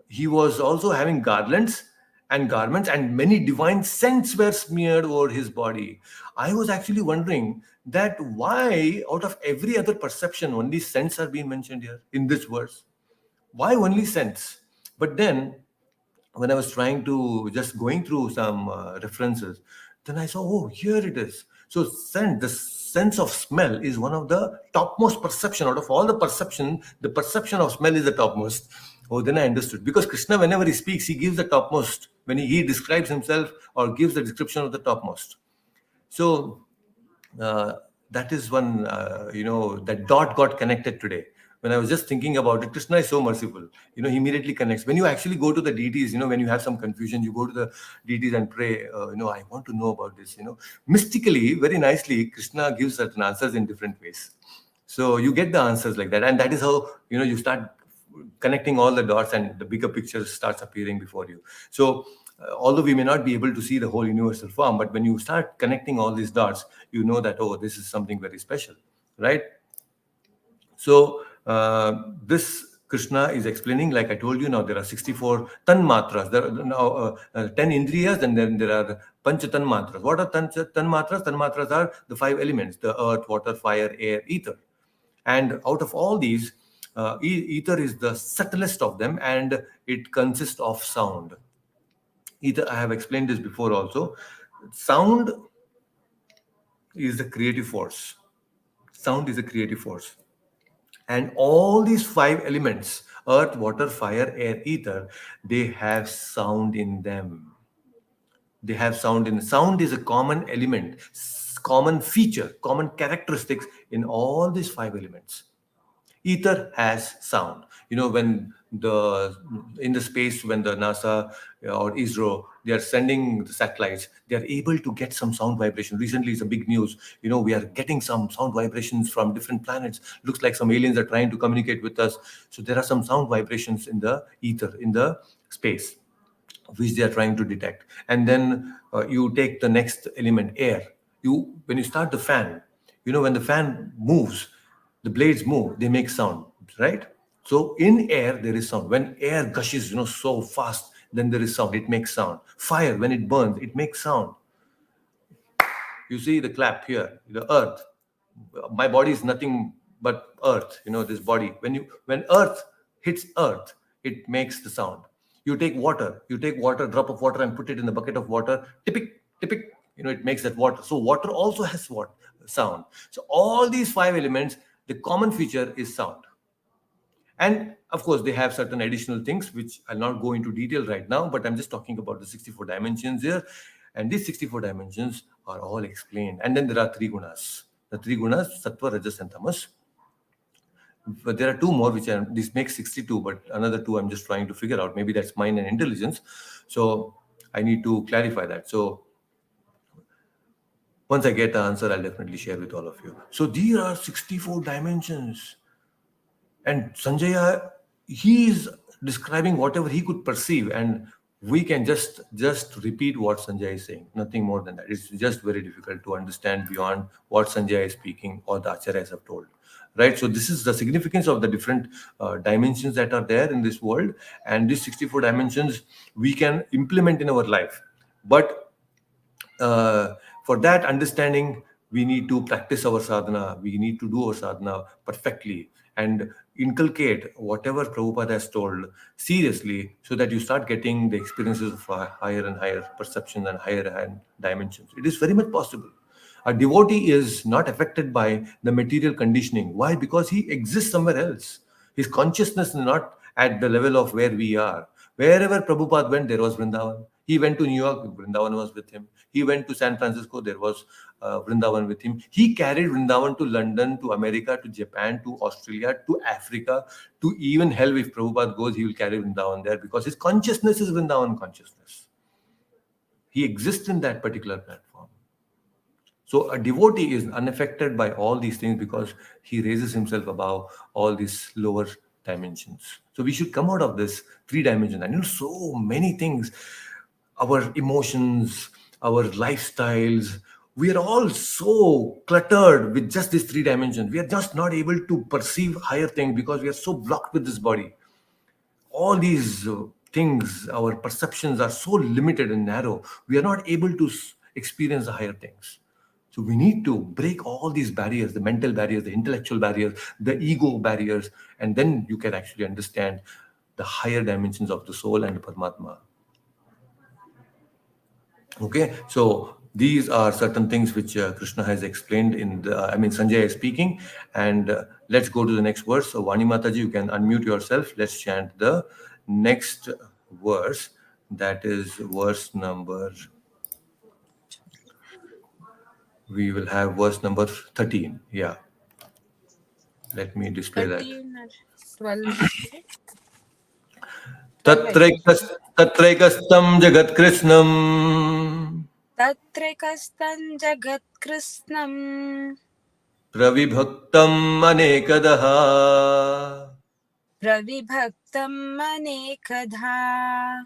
he was also having garlands and garments, and many divine scents were smeared over his body. I was actually wondering that why out of every other perception only scents are being mentioned here in this verse. Why only scents? But then when I was trying to just going through some references, then I saw, oh, here it is. So the sense of smell is one of the topmost perception out of all the perception. The perception of smell is the topmost. Oh, then I understood, because Krishna, whenever he speaks, he gives the topmost when he describes himself or gives the description of the topmost. So uh, that is one, that dot got connected today. When I was just thinking about it, Krishna is so merciful. He immediately connects. When you actually go to the deities, when you have some confusion, you go to the deities and pray, I want to know about this. Mystically, very nicely, Krishna gives certain answers in different ways. So you get the answers like that. And that is how, you start connecting all the dots, and the bigger picture starts appearing before you. So although we may not be able to see the whole universal form, but when you start connecting all these dots, you know that, oh, this is something very special, right? So this Krishna is explaining, like I told you, now there are 64 tan matras. There are now 10 indriyas, and then there are pancha tan matras. What are tan matras? Tan matras are the five elements: the earth, water, fire, air, ether. And out of all these, ether is the subtlest of them, and it consists of sound. Ether, I have explained this before also. Sound is the creative force. Sound is a creative force. And all these five elements, earth, water, fire, air, ether, they have sound in them. They have sound in. Sound is a common element, common feature, common characteristics in all these five elements. Ether has sound. When the in the space, when the NASA or ISRO, they are sending the satellites, they are able to get some sound vibration. Recently, it's a big news. We are getting some sound vibrations from different planets. Looks like some aliens are trying to communicate with us. So there are some sound vibrations in the ether, in the space, which they are trying to detect. And then you take the next element, air. When you start the fan, when the fan moves, the blades move, they make sound, right? So in air there is sound. When air gushes so fast, then there is sound, it makes sound. Fire, when it burns, it makes sound. You see the clap here, the earth. My body is nothing but earth, this body. When earth hits earth, it makes the sound. You take water, drop of water, and put it in the bucket of water, tipic, tipic, it makes that water. So water also has what? Sound. So all these five elements, the common feature is sound. And of course, they have certain additional things, which I'll not go into detail right now, but I'm just talking about the 64 dimensions here. And these 64 dimensions are all explained. And then there are three gunas. The three gunas, sattva, rajas, and tamas. But there are two more, this makes 62, but another two I'm just trying to figure out. Maybe that's mind and intelligence. So I need to clarify that. So once I get the answer, I'll definitely share with all of you. So these are 64 dimensions. And Sanjaya, he is describing whatever he could perceive, and we can just repeat what Sanjay is saying, nothing more than that. It's just very difficult to understand beyond what Sanjay is speaking or the acharyas have told, right? So this is the significance of the different dimensions that are there in this world, and these 64 dimensions we can implement in our life. But for that understanding, we need to practice our sadhana. We need to do our sadhana perfectly and inculcate whatever Prabhupada has told seriously, so that you start getting the experiences of higher and higher perceptions and higher and dimensions. It is very much possible. A devotee is not affected by the material conditioning. Why? Because he exists somewhere else. His consciousness is not at the level of where we are. Wherever Prabhupada went, there was Vrindavan. He went to New York, Vrindavan was with him. He went to San Francisco, there was Vrindavan with him. He carried Vrindavan to London, to America, to Japan, to Australia, to Africa, to even hell. If Prabhupada goes, he will carry Vrindavan there, because his consciousness is Vrindavan consciousness. He exists in that particular platform. So a devotee is unaffected by all these things, because he raises himself above all these lower dimensions. So we should come out of this three dimension. And so many things, our emotions, our lifestyles, we are all so cluttered with just these three dimensions. We are just not able to perceive higher things, because we are so blocked with this body. All these things, our perceptions are so limited and narrow. We are not able to experience the higher things. So we need to break all these barriers, the mental barriers, the intellectual barriers, the ego barriers, and then you can actually understand the higher dimensions of the soul and the Paramatma. Okay, so these are certain things which Krishna has explained in the, I mean, Sanjay is speaking. And let's go to the next verse. So, Vani Mataji, you can unmute yourself. Let's chant the next verse. That is verse number, we will have verse number 13. Yeah, let me display that. 13 or 12. 12, I think. Tatraikas, Tatraikastam Jagat Tatrikastan jagat krishnam Pravibhaktam Anekadaha pravibhaktam anekadha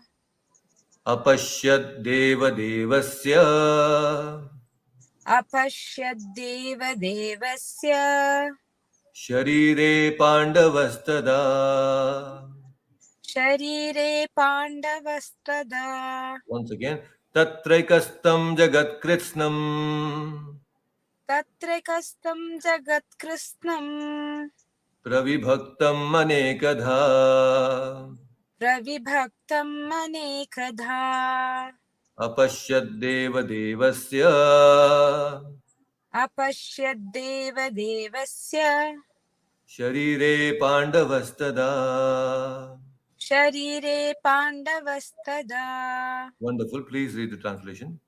अपश्यद् देवदेवस्य apashyadeva devasya शरीरे पाण्डवस्तदा. sharire pandavastada Once again, तत्रैकस्तं जगत्कृत्स्नं tatrikastam jagat krishnam प्रविभक्तम् अनेकधा pravibhaktam anekadha अपश्यद् देवदेवस्य apashyadeva devasya शरीरे पाण्डवस्तदा. sharire pandavastada. Wonderful. Please read the translation.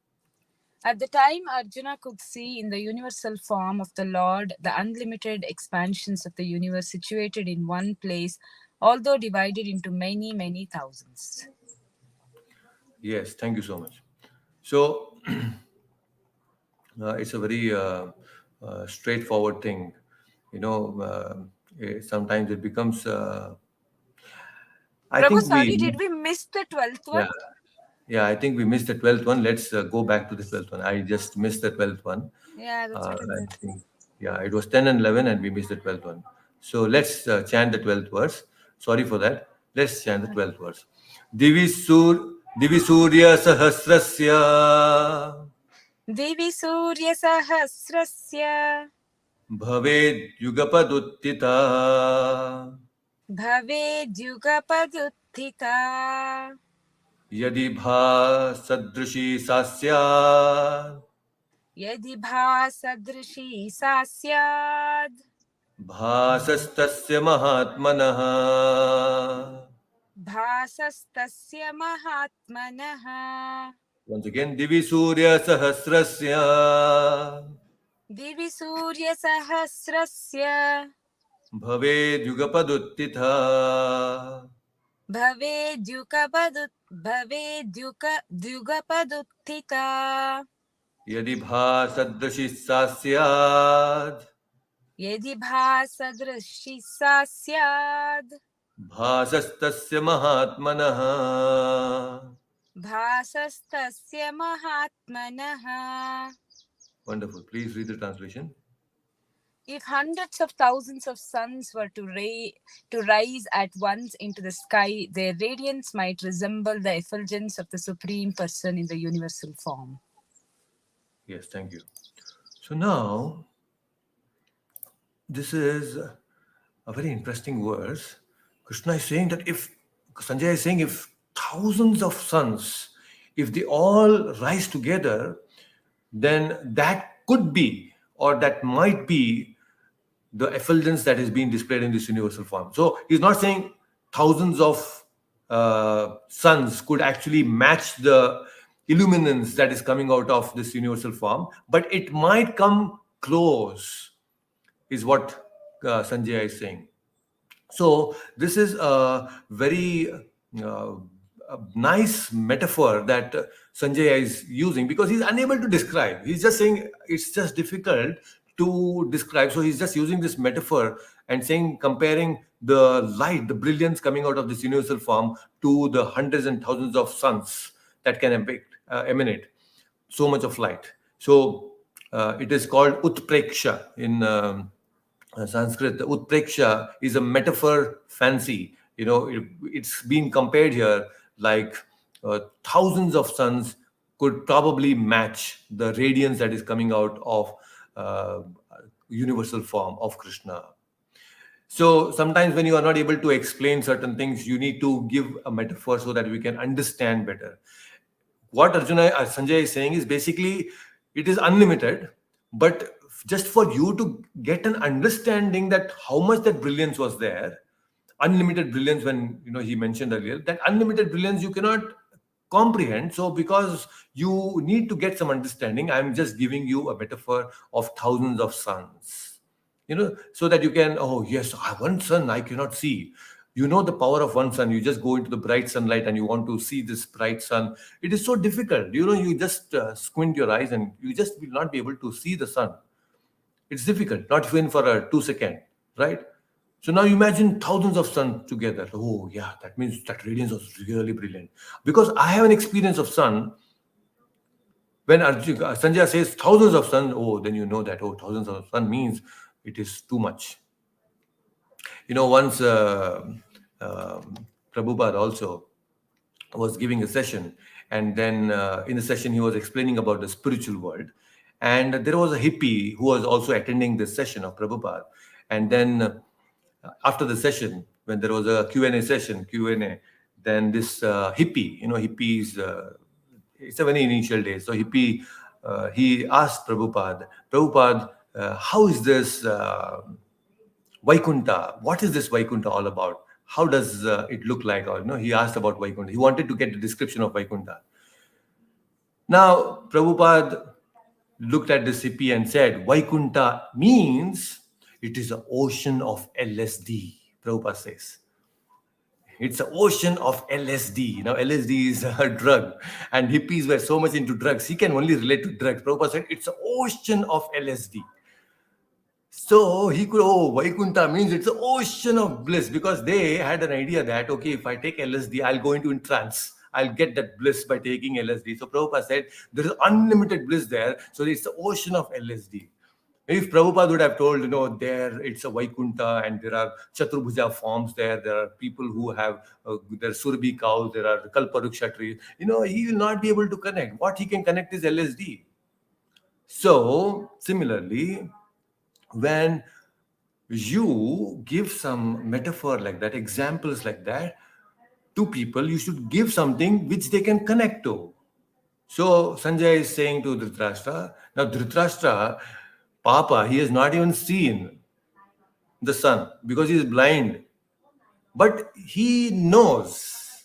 At the time, Arjuna could see in the universal form of the Lord the unlimited expansions of the universe situated in one place, although divided into many, many thousands. Yes, thank you so much. So, it's a very straightforward thing. You know, sometimes it becomes. I Prabhu, think sorry, we, did we miss the 12th one? yeah, yeah. I think we missed the 12th one. Let's go back to the 12th one. I just missed the 12th one. Yeah, that's what I I thought. think, yeah, it was 10 and 11, and we missed the 12th one. So let's chant the 12th verse. Sorry for that. Let's chant the 12th verse. Divi Surya Sahasrasya Divi Surya Sahasrasya Bhaved Yugapaduttita Bhave Dyugapaduttita Yadi Bha Sadrishi Sasya Yadi Bhasadrishi Sasyad Bhasastasya Mahatmanaha. Bhasastasya Mahatmanaha Once again, Divi Surya Sahasrasya Divi Surya Sahasrasya Bhaved Yugapaduttita Bhave Dyugapaduttita Yadi Bha Sadrishi Sasyad Yadi Bhasadrishi Sasyad Bhasastasya Mahatmanaha. Bhasastasya Mahatmanaha. Wonderful. Please read the translation. If hundreds of thousands of suns were to rise at once into the sky, their radiance might resemble the effulgence of the Supreme Person in the universal form. Yes, thank you. So now, this is a very interesting verse. Krishna is saying that if, Sanjay is saying, if thousands of suns, if they all rise together, then that could be, or that might be, the effulgence that is being displayed in this universal form. So he's not saying thousands of suns could actually match the illuminance that is coming out of this universal form, but it might come close, is what Sanjay is saying. So this is a very uh, a nice metaphor that Sanjay is using, because he's unable to describe. He's just saying it's just difficult to describe. So he's just using this metaphor and saying, comparing the light, the brilliance coming out of this universal form to the hundreds and thousands of suns that can emanate so much of light. So it is called utpreksha in Sanskrit. Utpreksha is a metaphor fancy. You know, it's been compared here like thousands of suns could probably match the radiance that is coming out of uh, universal form of Krishna. So sometimes when you are not able to explain certain things, you need to give a metaphor so that we can understand better. what Sanjay is saying is basically it is unlimited, but just for you to get an understanding that how much that brilliance was there, unlimited brilliance, when he mentioned earlier that unlimited brilliance you cannot comprehend. So because you need to get some understanding, I'm just giving you a metaphor of thousands of suns, so that you can, oh yes, one sun I cannot see. The power of one sun. You just go into the bright sunlight and you want to see this bright sun. It is so difficult. You just squint your eyes and you just will not be able to see the sun. It's difficult, not even for a 2 second, right? So now imagine thousands of sun together. Oh yeah, that means that radiance was really brilliant. Because I have an experience of sun. When Sanjay says thousands of sun, oh, then you know that, oh, thousands of sun means it is too much. Once Prabhupada also was giving a session, and then in the session he was explaining about the spiritual world, and there was a hippie who was also attending this session of Prabhupada. And then after the session, when there was a Q&A, then this hippie, hippies, it's a very initial day. So hippie, he asked Prabhupada, how is this Vaikunta? What is this Vaikunta all about? How does it look like? Or he asked about Vaikunta. He wanted to get the description of Vaikunta. Now Prabhupada looked at this hippie and said, Vaikunta means it is an ocean of LSD. Prabhupada says. It's an ocean of LSD. Now, LSD is a drug, and hippies were so much into drugs. He can only relate to drugs. Prabhupada said, it's an ocean of LSD. So he could, Vaikunta means it's an ocean of bliss, because they had an idea that, okay, if I take LSD, I'll go into a trance. I'll get that bliss by taking LSD. So Prabhupada said, there is unlimited bliss there. So it's the ocean of LSD. If Prabhupada would have told, there it's a Vaikunta and there are Chaturbhuja forms there are people who have, there are Surbi cows, there are Kalparuksha trees, he will not be able to connect. What he can connect is LSD. So, similarly, when you give some metaphor like that, examples like that to people, you should give something which they can connect to. So Sanjay is saying to Dhritarashtra, now Dhritarashtra, Papa, he has not even seen the sun because he is blind. But he knows,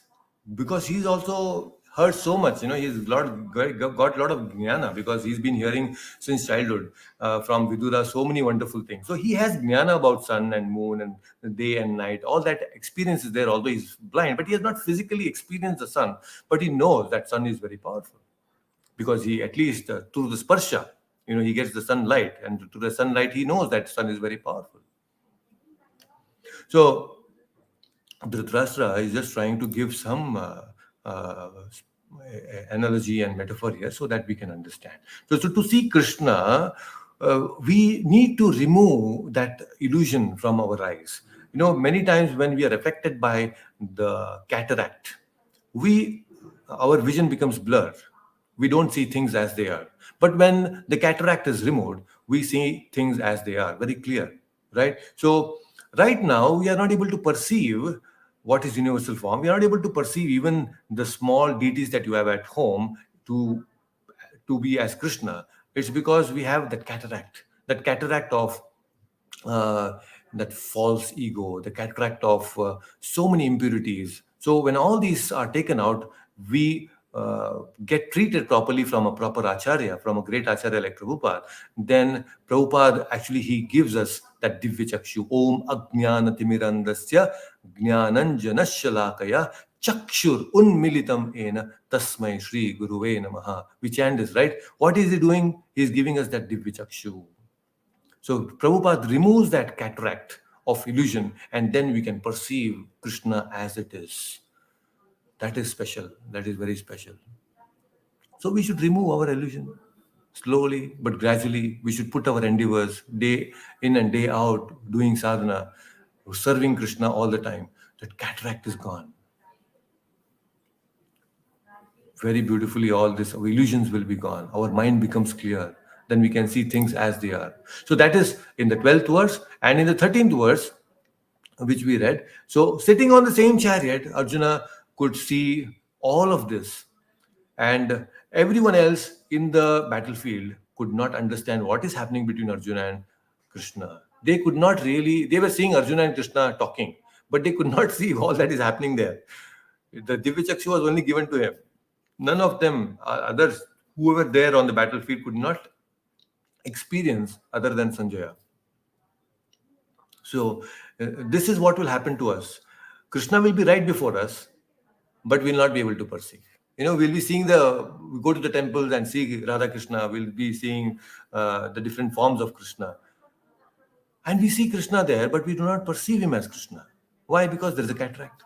because he's also heard so much. He's got a lot of jnana, because he's been hearing since childhood from Vidura so many wonderful things. So he has jnana about sun and moon and the day and night. All that experience is there, although he's blind. But he has not physically experienced the sun. But he knows that sun is very powerful, because he, at least through the sparsha, he gets the sunlight, and through the sunlight he knows that sun is very powerful. So Dhritarashtra is just trying to give some analogy and metaphor here so that we can understand. So to see Krishna, we need to remove that illusion from our eyes. Many times when we are affected by the cataract, our vision becomes blurred. We don't see things as they are. But when the cataract is removed, we see things as they are, very clear, right? So right now, we are not able to perceive what is universal form. We are not able to perceive even the small deities that you have at home to be as Krishna. It's because we have that cataract of that false ego, the cataract of so many impurities. So when all these are taken out, we get treated properly from a proper acharya, from a great acharya like Prabhupada. Then Prabhupada, actually, he gives us that divya chakshu. Om ajnana timirandasya jnananjanashalakaya chakshur unmilitam ena tasmai shri guruve namaha. We chant this, right? What is he doing? He's giving us that divya chakshu. So Prabhupada removes that cataract of illusion, and then we can perceive Krishna as it is. That is special. That is very special. So we should remove our illusion slowly but gradually. We should put our endeavors day in and day out, doing sadhana, serving Krishna all the time. That cataract is gone. Very beautifully, all these illusions will be gone. Our mind becomes clear. Then we can see things as they are. So that is in the 12th verse. And in the 13th verse, which we read, so sitting on the same chariot, Arjuna could see all of this. and everyone else in the battlefield could not understand what is happening between Arjuna and Krishna. They could not really, they were seeing Arjuna and Krishna talking, but they could not see all that is happening there. The Divya Chakshu was only given to him. None of them, others, who were there on the battlefield, could not experience other than Sanjaya. So, this is what will happen to us. Krishna will be right before us, but we'll not be able to perceive. We'll be seeing we go to the temples and see Radha Krishna, we'll be seeing the different forms of Krishna. And we see Krishna there, but we do not perceive him as Krishna. Why? Because there is a cataract.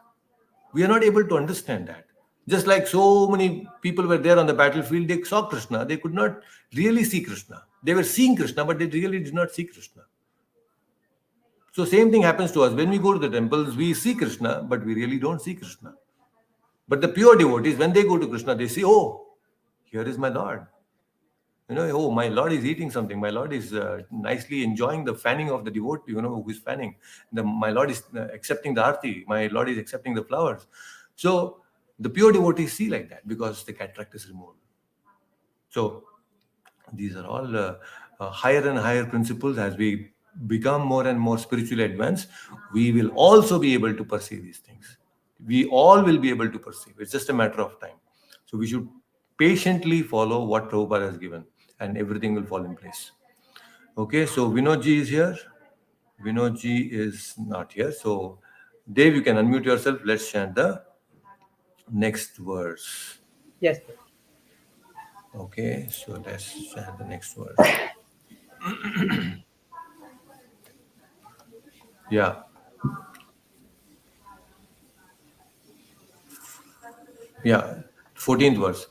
We are not able to understand that. Just like so many people were there on the battlefield, they saw Krishna, they could not really see Krishna. They were seeing Krishna, but they really did not see Krishna. So same thing happens to us. When we go to the temples, we see Krishna, but we really don't see Krishna. But the pure devotees, when they go to Krishna, they say, oh, here is my Lord. Oh, my Lord is eating something. My Lord is nicely enjoying the fanning of the devotee, who is fanning. My Lord is accepting the arti. My Lord is accepting the flowers. So the pure devotees see like that because the cataract is removed. So these are all higher and higher principles. As we become more and more spiritually advanced, we will also be able to perceive these things. We all will be able to perceive. It's just a matter of time. So we should patiently follow what Prabhupada has given, and everything will fall in place. Okay, so Vinodji is here. Vinodji is not here. So Dave, you can unmute yourself. Let's chant the next verse. Yes. Okay, so let's chant the next verse. Yeah. Yeah. 14th verse.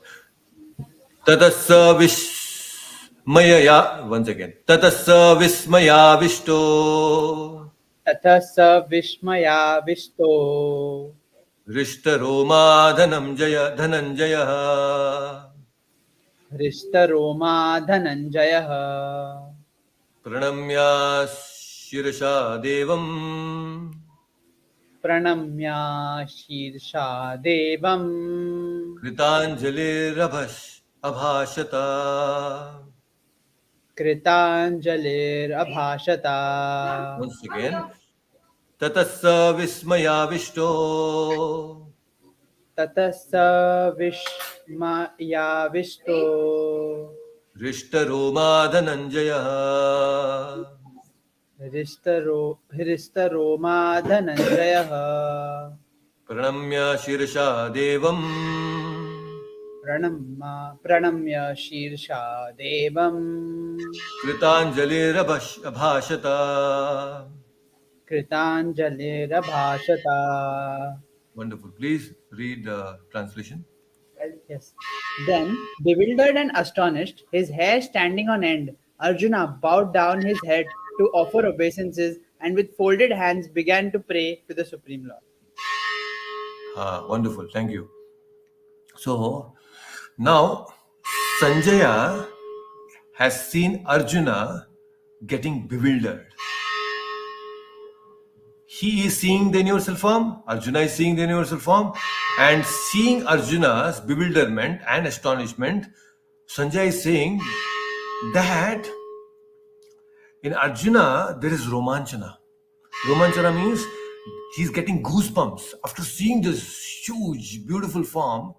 Tatassa vismaya. Once again. Tatassa vismaya vishto. Tatha sa vishmaya vishto. Rishtaro dhananjaya. Rishtaroma dhananjaya. Pranamya shirasha devam. Pranamya shirsha devam. Abhashata. Kritanjalir abhashata. Once again. Tatassa vismaya vishto. Tatasa vishmaya vishto. Rishtaro dhananjaya. Hristaroma dhananjaya. Pranamya shirasha devam. Pranamya shirsha devam. Kritanjalir abhashata. Kritanjalir abhashata. Wonderful. Please read the translation. Yes. Then, bewildered and astonished, his hair standing on end, Arjuna bowed down his head to offer obeisances and with folded hands began to pray to the Supreme Lord. Wonderful. Thank you. So now Sanjaya has seen Arjuna getting bewildered. He is seeing the universal form, Arjuna is seeing the universal form, and seeing Arjuna's bewilderment and astonishment, Sanjaya is saying that in Arjuna there is romanchana. Romanchana means he's getting goosebumps after seeing this huge, beautiful form.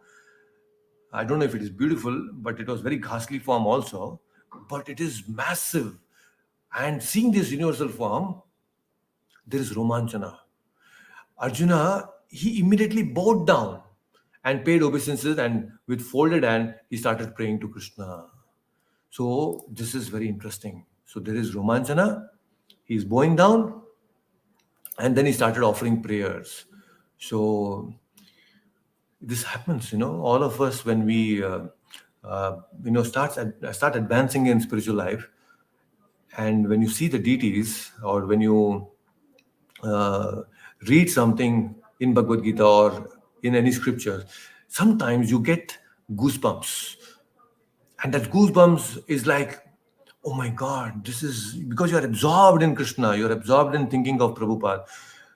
I don't know if it is beautiful, but it was very ghastly form also. But it is massive. And seeing this universal form, there is romanchana. Arjuna, he immediately bowed down and paid obeisances, and with folded hand, he started praying to Krishna. So this is very interesting. So there is romanchana, he's bowing down, and then he started offering prayers. So this happens, all of us when we, start advancing in spiritual life, and when you see the deities or when you read something in Bhagavad Gita or in any scripture, sometimes you get goosebumps. And that goosebumps is like, oh my God, this is because you're absorbed in Krishna, you're absorbed in thinking of Prabhupada.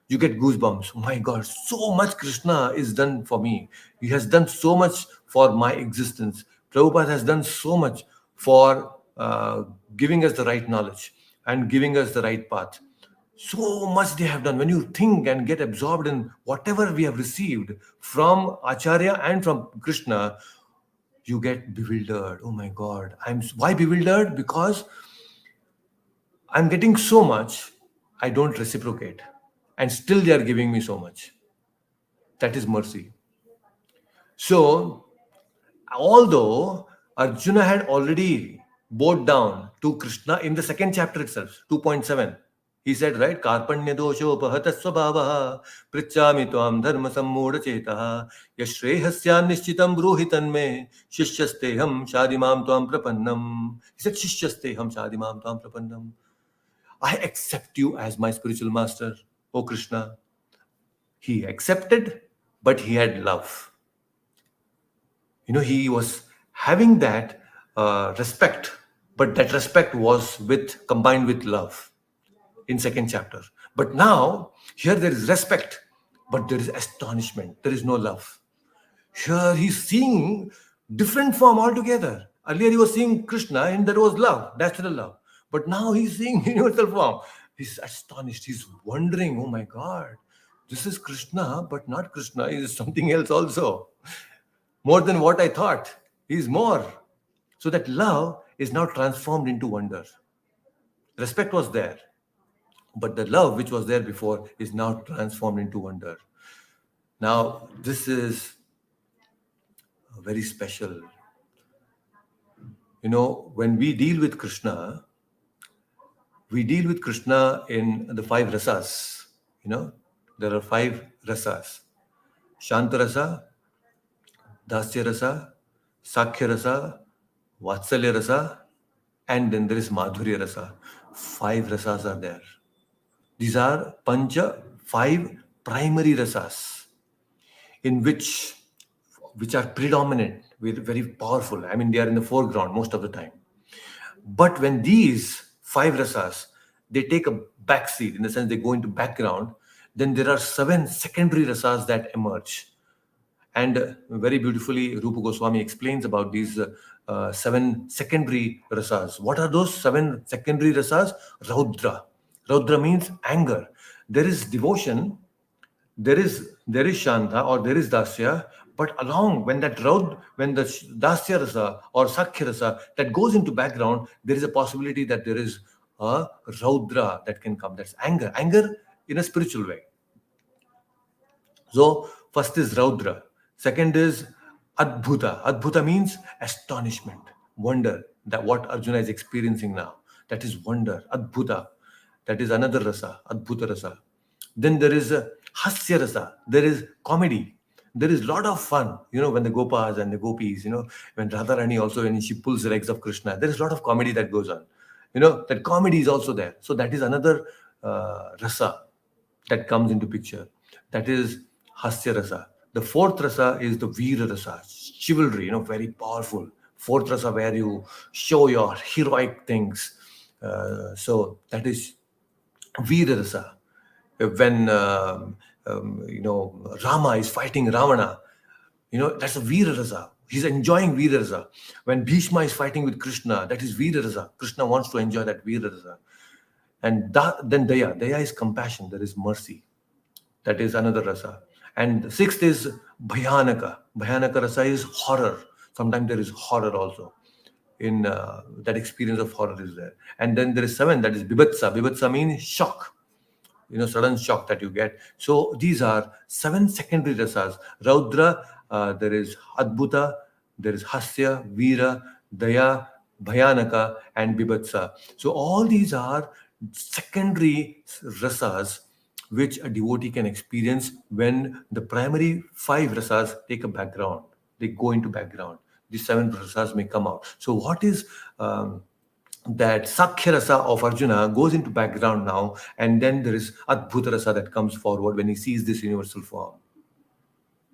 You get goosebumps. Oh my God, so much Krishna is done for me. He has done so much for my existence. Prabhupada has done so much for giving us the right knowledge and giving us the right path. So much they have done. When you think and get absorbed in whatever we have received from Acharya and from Krishna, you get bewildered. Oh my God. Why bewildered? Because I'm getting so much, I don't reciprocate. And still they are giving me so much. That is mercy. So, although Arjuna had already bowed down to Krishna in the second chapter itself, 2.7, he said, right, Karpanya dosho pahata swabhavaha prichami tvam dharma sammudha chetaha yashrehasya nishchitam bruhitan me shishyasteham shadimam tvam prapannam. He said, Shishyasteham shadimam tvam prapannam. I accept you as my spiritual master, O Krishna. He accepted, but he had love. He was having that respect, but that respect was combined with love in second chapter. But now here there is respect, but there is astonishment. There is no love. Here he's seeing different form altogether. Earlier he was seeing Krishna and that was love, natural love. But now he's seeing universal form. He's astonished. He's wondering, oh my God, this is Krishna, but not Krishna. He is something else also. More than what I thought. He's more. So that love is now transformed into wonder. Respect was there, but the love which was there before is now transformed into wonder. Now, this is very special. When we deal with Krishna in the five rasas. There are five rasas: Shanta rasa, Dasya rasa, Sakhya rasa, Vatsalya rasa, and then there is Madhurya rasa. Five rasas are there. These are five primary rasas in which are predominant, very powerful. I mean, they are in the foreground most of the time. But when these five rasas, they take a back seat, in the sense they go into background, then there are seven secondary rasas that emerge. And very beautifully, Rupa Goswami explains about these seven secondary rasas. What are those seven secondary rasas? Raudra. Raudra means anger. There is devotion, there is Shanta or there is Dasya, but along when the Dasya rasa or Sakhya rasa that goes into background, there is a possibility that there is a Raudra that can come. That's anger. Anger in a spiritual way. So first is Raudra. Second is Adbhuta. Adbhuta means astonishment, wonder, that what Arjuna is experiencing now. That is wonder, Adbhuta. That is another rasa, Adbhuta rasa. Then there is Hasya rasa. There is comedy. There is a lot of fun, when the Gopas and the Gopis, when Radharani also, when she pulls the legs of Krishna, there is a lot of comedy that goes on. That comedy is also there. So that is another rasa that comes into picture. That is Hasya rasa. The fourth rasa is the Veera rasa, chivalry, very powerful. Fourth rasa where you show your heroic things. So that is Veera rasa. When Rama is fighting Ravana, that's a Veera rasa. He's enjoying Veera rasa. When Bhishma is fighting with Krishna, that is Veera rasa. Krishna wants to enjoy that Veera rasa. And then Daya. Daya is compassion. There is mercy. That is another rasa. And the sixth is Bhayanaka. Bhayanaka rasa is horror. Sometimes there is horror also. In that experience of horror is there. And then there is seven, that is Bibhatsa. Bibhatsa means shock. Sudden shock that you get. So these are seven secondary rasas. Raudra, there is Adbhuta, there is Hasya, Veera, Daya, Bhayanaka, and Bibhatsa. So all these are secondary rasas which a devotee can experience when the primary five rasas take a background. They go into background. These seven rasas may come out. So what is that Sakhya rasa of Arjuna goes into background now, and then there is Adbhuta rasa that comes forward when he sees this universal form.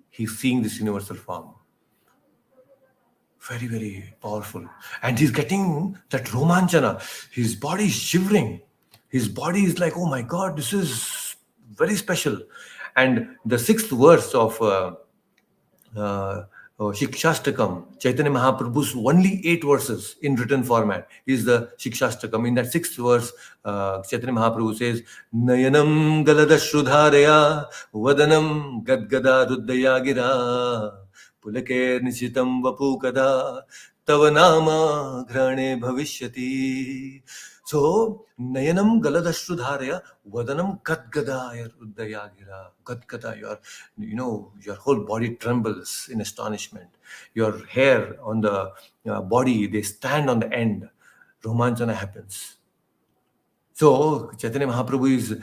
He's seeing this universal form. Very, very powerful. And he's getting that romanchana. His body is shivering. His body is like, oh my God, this is very special. And the sixth verse of uh, Shikshastakam, Chaitanya Mahaprabhu's only 8 verses in written format is the Shikshastakam. In that sixth verse, Chaitanya Mahaprabhu says, Nayanam galada shrudharaya, Vadanam gadgada ruddaya gira, Pulake nishitam vapukada, Tavanama grane bhavishyati. So, Nayanam galadashrudharaya, Vadanam gadgadaya ruddaya gira. Gadgada, your whole body trembles in astonishment. Your hair on the body, they stand on the end. Romanchana happens. So Chaitanya Mahaprabhu is,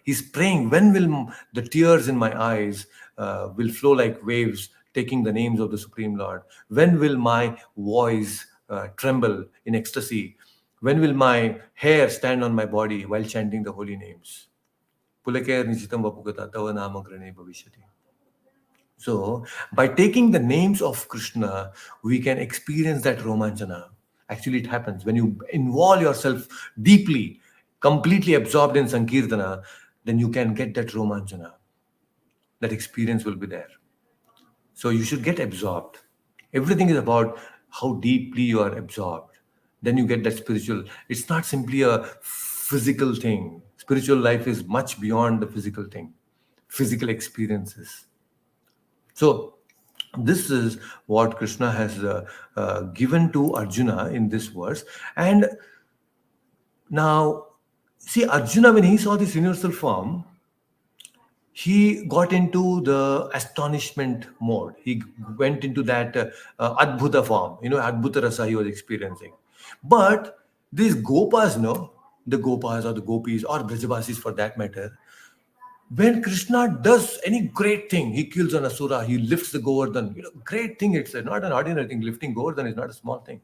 he's praying, when will the tears in my eyes will flow like waves, taking the names of the Supreme Lord? When will my voice tremble in ecstasy? When will my hair stand on my body while chanting the holy names? Pulake nichitam vapugata tava namagrane bhavishyati. So, by taking the names of Krishna, we can experience that romanchana. Actually, it happens when you involve yourself deeply, completely absorbed in Sankirtana, then you can get that romanchana. That experience will be there. So, you should get absorbed. Everything is about how deeply you are absorbed. Then you get that spiritual. It's not simply a physical thing. Spiritual life is much beyond the physical thing, physical experiences. So, this is what Krishna has given to Arjuna in this verse. And now, see, Arjuna, when he saw this universal form, he got into the astonishment mode. He went into that Adbhuta form, Adbhuta Rasa he was experiencing. But these Gopas, no, the Gopas or the Gopis or Brajabasis for that matter, when Krishna does any great thing, he kills an asura, he lifts the Govardhan. Great thing. It's not an ordinary thing. Lifting Govardhan is not a small thing.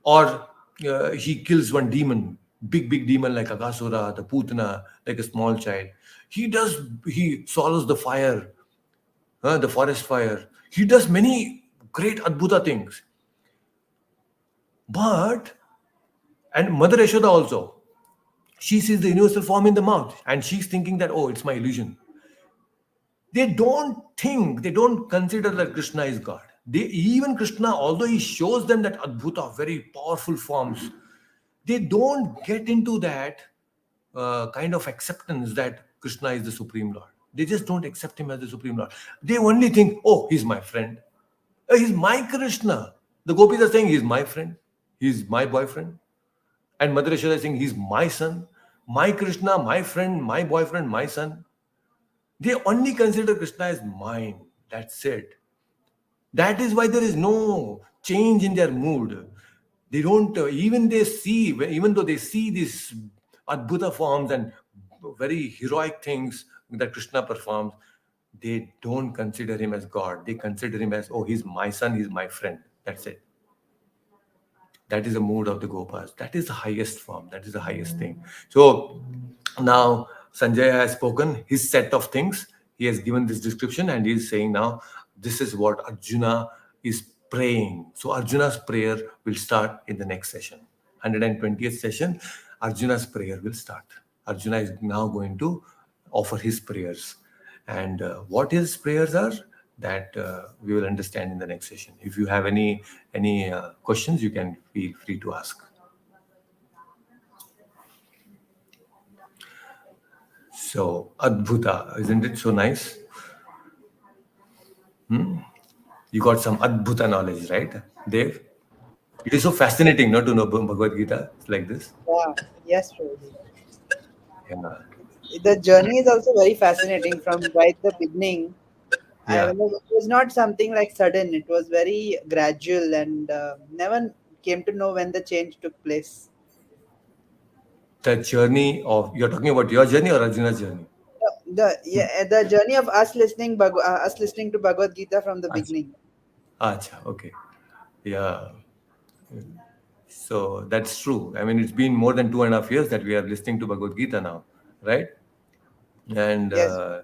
Or he kills one demon, big demon like Agasura, the Putana, like a small child. He swallows the fire, the forest fire. He does many great Adbhuta things. But, and Mother Yashoda also, she sees the universal form in the mouth and she's thinking that, oh, it's my illusion. They don't consider that Krishna is God. Even Krishna, although he shows them that Adbhuta, very powerful forms, they don't get into that kind of acceptance that Krishna is the Supreme Lord. They just don't accept him as the Supreme Lord. They only think, oh, he's my friend. He's my Krishna. The gopis are saying, he's my friend. He's my boyfriend. And Mother Yashoda is saying, he's my son. My Krishna, my friend, my boyfriend, my son. They only consider Krishna as mine. That's it. That is why there is no change in their mood. They don't, even though they see these Adbhuta forms and very heroic things that Krishna performs, they don't consider him as God. They consider him as, oh, he's my son, he's my friend. That's it. That is the mood of the Gopas. That is the highest form. That is the highest thing. So now Sanjaya has spoken his set of things. He has given this description and he is saying now, this is what Arjuna is praying. So Arjuna's prayer will start in the next session. 120th session, Arjuna's prayer will start. Arjuna is now going to offer his prayers. And what his prayers are, that we will understand in the next session. If you have any questions, you can feel free to ask. So, Adbhuta, isn't it so nice? You got some Adbhuta knowledge, right, Dev? It is so fascinating not to know Bhagavad Gita. It's like this. Yeah, yes, Prabhuji. Yeah. The journey is also very fascinating from right the beginning. Yeah. It was not something like sudden. It was very gradual and never came to know when the change took place. The journey of, you're talking about your journey or Arjuna's journey? The journey of us listening to Bhagavad Gita from the Acha. beginning. Acha, okay. Yeah. So that's true. I mean, it's been more than 2.5 years that we are listening to Bhagavad Gita now, right? And Yes,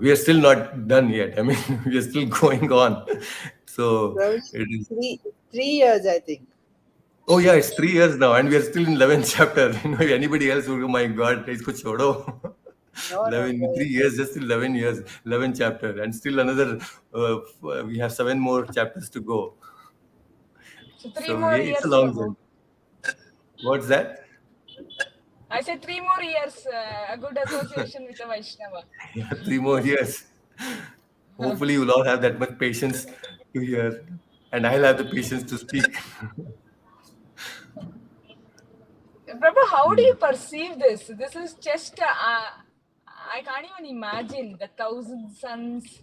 we are still not done yet. I mean, we are still going on. So Prabhuji, it is. three years I think. Oh yeah, it's 3 years now, and we are still in 11th chapter. If anybody else would go, my God, isko chodo. No, no, 11, no. 3 years, just 11 years, 11 chapter, and still another. We have 7 more chapters to go. So three So more yeah, it's a years, long Prabhu. journey. What's that? I said 3 more years, a good association with a Vaishnava. Yeah, 3 more years. Hopefully, you'll all have that much patience to hear, and I'll have the patience to speak. Prabhu, how do you perceive this? This is just, I can't even imagine the thousand suns,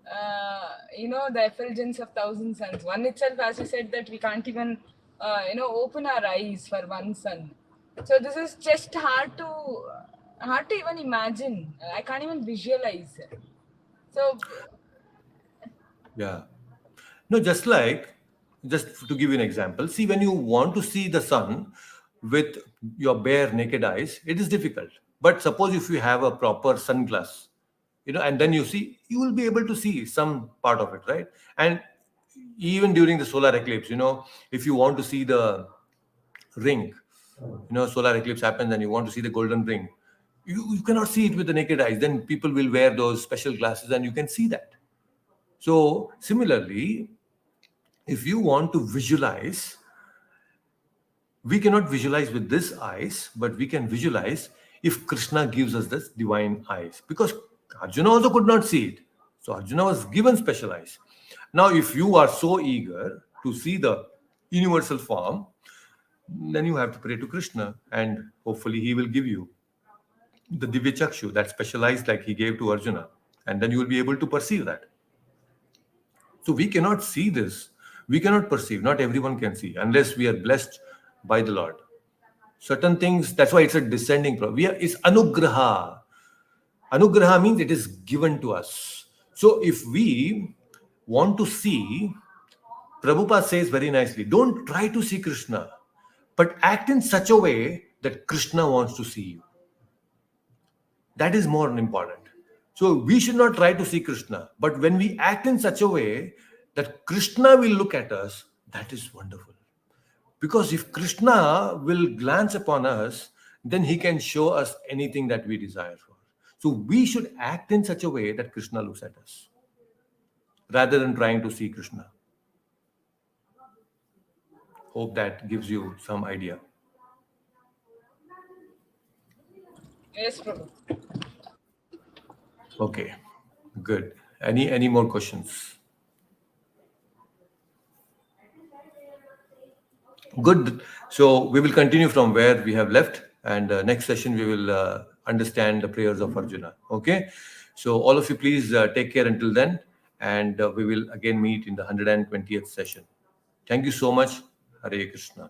the effulgence of thousand suns. One itself, as you said, that we can't even, open our eyes for one sun. So this is just hard to even imagine. I can't even visualize. So, Yeah. No, just to give you an example, see, when you want to see the sun with your bare naked eyes, it is difficult. But suppose if you have a proper sunglass, and then you see, you will be able to see some part of it, right? And even during the solar eclipse, if you want to see the ring, solar eclipse happens and you want to see the golden ring, you cannot see it with the naked eyes. Then people will wear those special glasses and you can see that. So, similarly, if you want to visualize, we cannot visualize with this eyes, but we can visualize if Krishna gives us this divine eyes, because Arjuna also could not see it. So Arjuna was given special eyes. Now, if you are so eager to see the universal form, then you have to pray to Krishna, and hopefully he will give you the Divya Chakshu, that special eyes like he gave to Arjuna, and then you will be able to perceive that. So we cannot see this. We cannot perceive. Not everyone can see unless we are blessed by the Lord. Certain things, that's why it's a descending problem. It's anugraha. Anugraha means it is given to us. So if we want to see, Prabhupada says very nicely, don't try to see Krishna, but act in such a way that Krishna wants to see you. That is more important. So we should not try to see Krishna, but when we act in such a way that Krishna will look at us, that is wonderful. Because if Krishna will glance upon us, then he can show us anything that we desire for. So we should act in such a way that Krishna looks at us rather than trying to see Krishna. Hope that gives you some idea. yes, Prabhu. Okay, good. Any more questions? Good. So we will continue from where we have left, and next session we will understand the prayers of Arjuna. Okay. So all of you, please take care until then, and we will again meet in the 120th session. Thank you so much. Hare Krishna.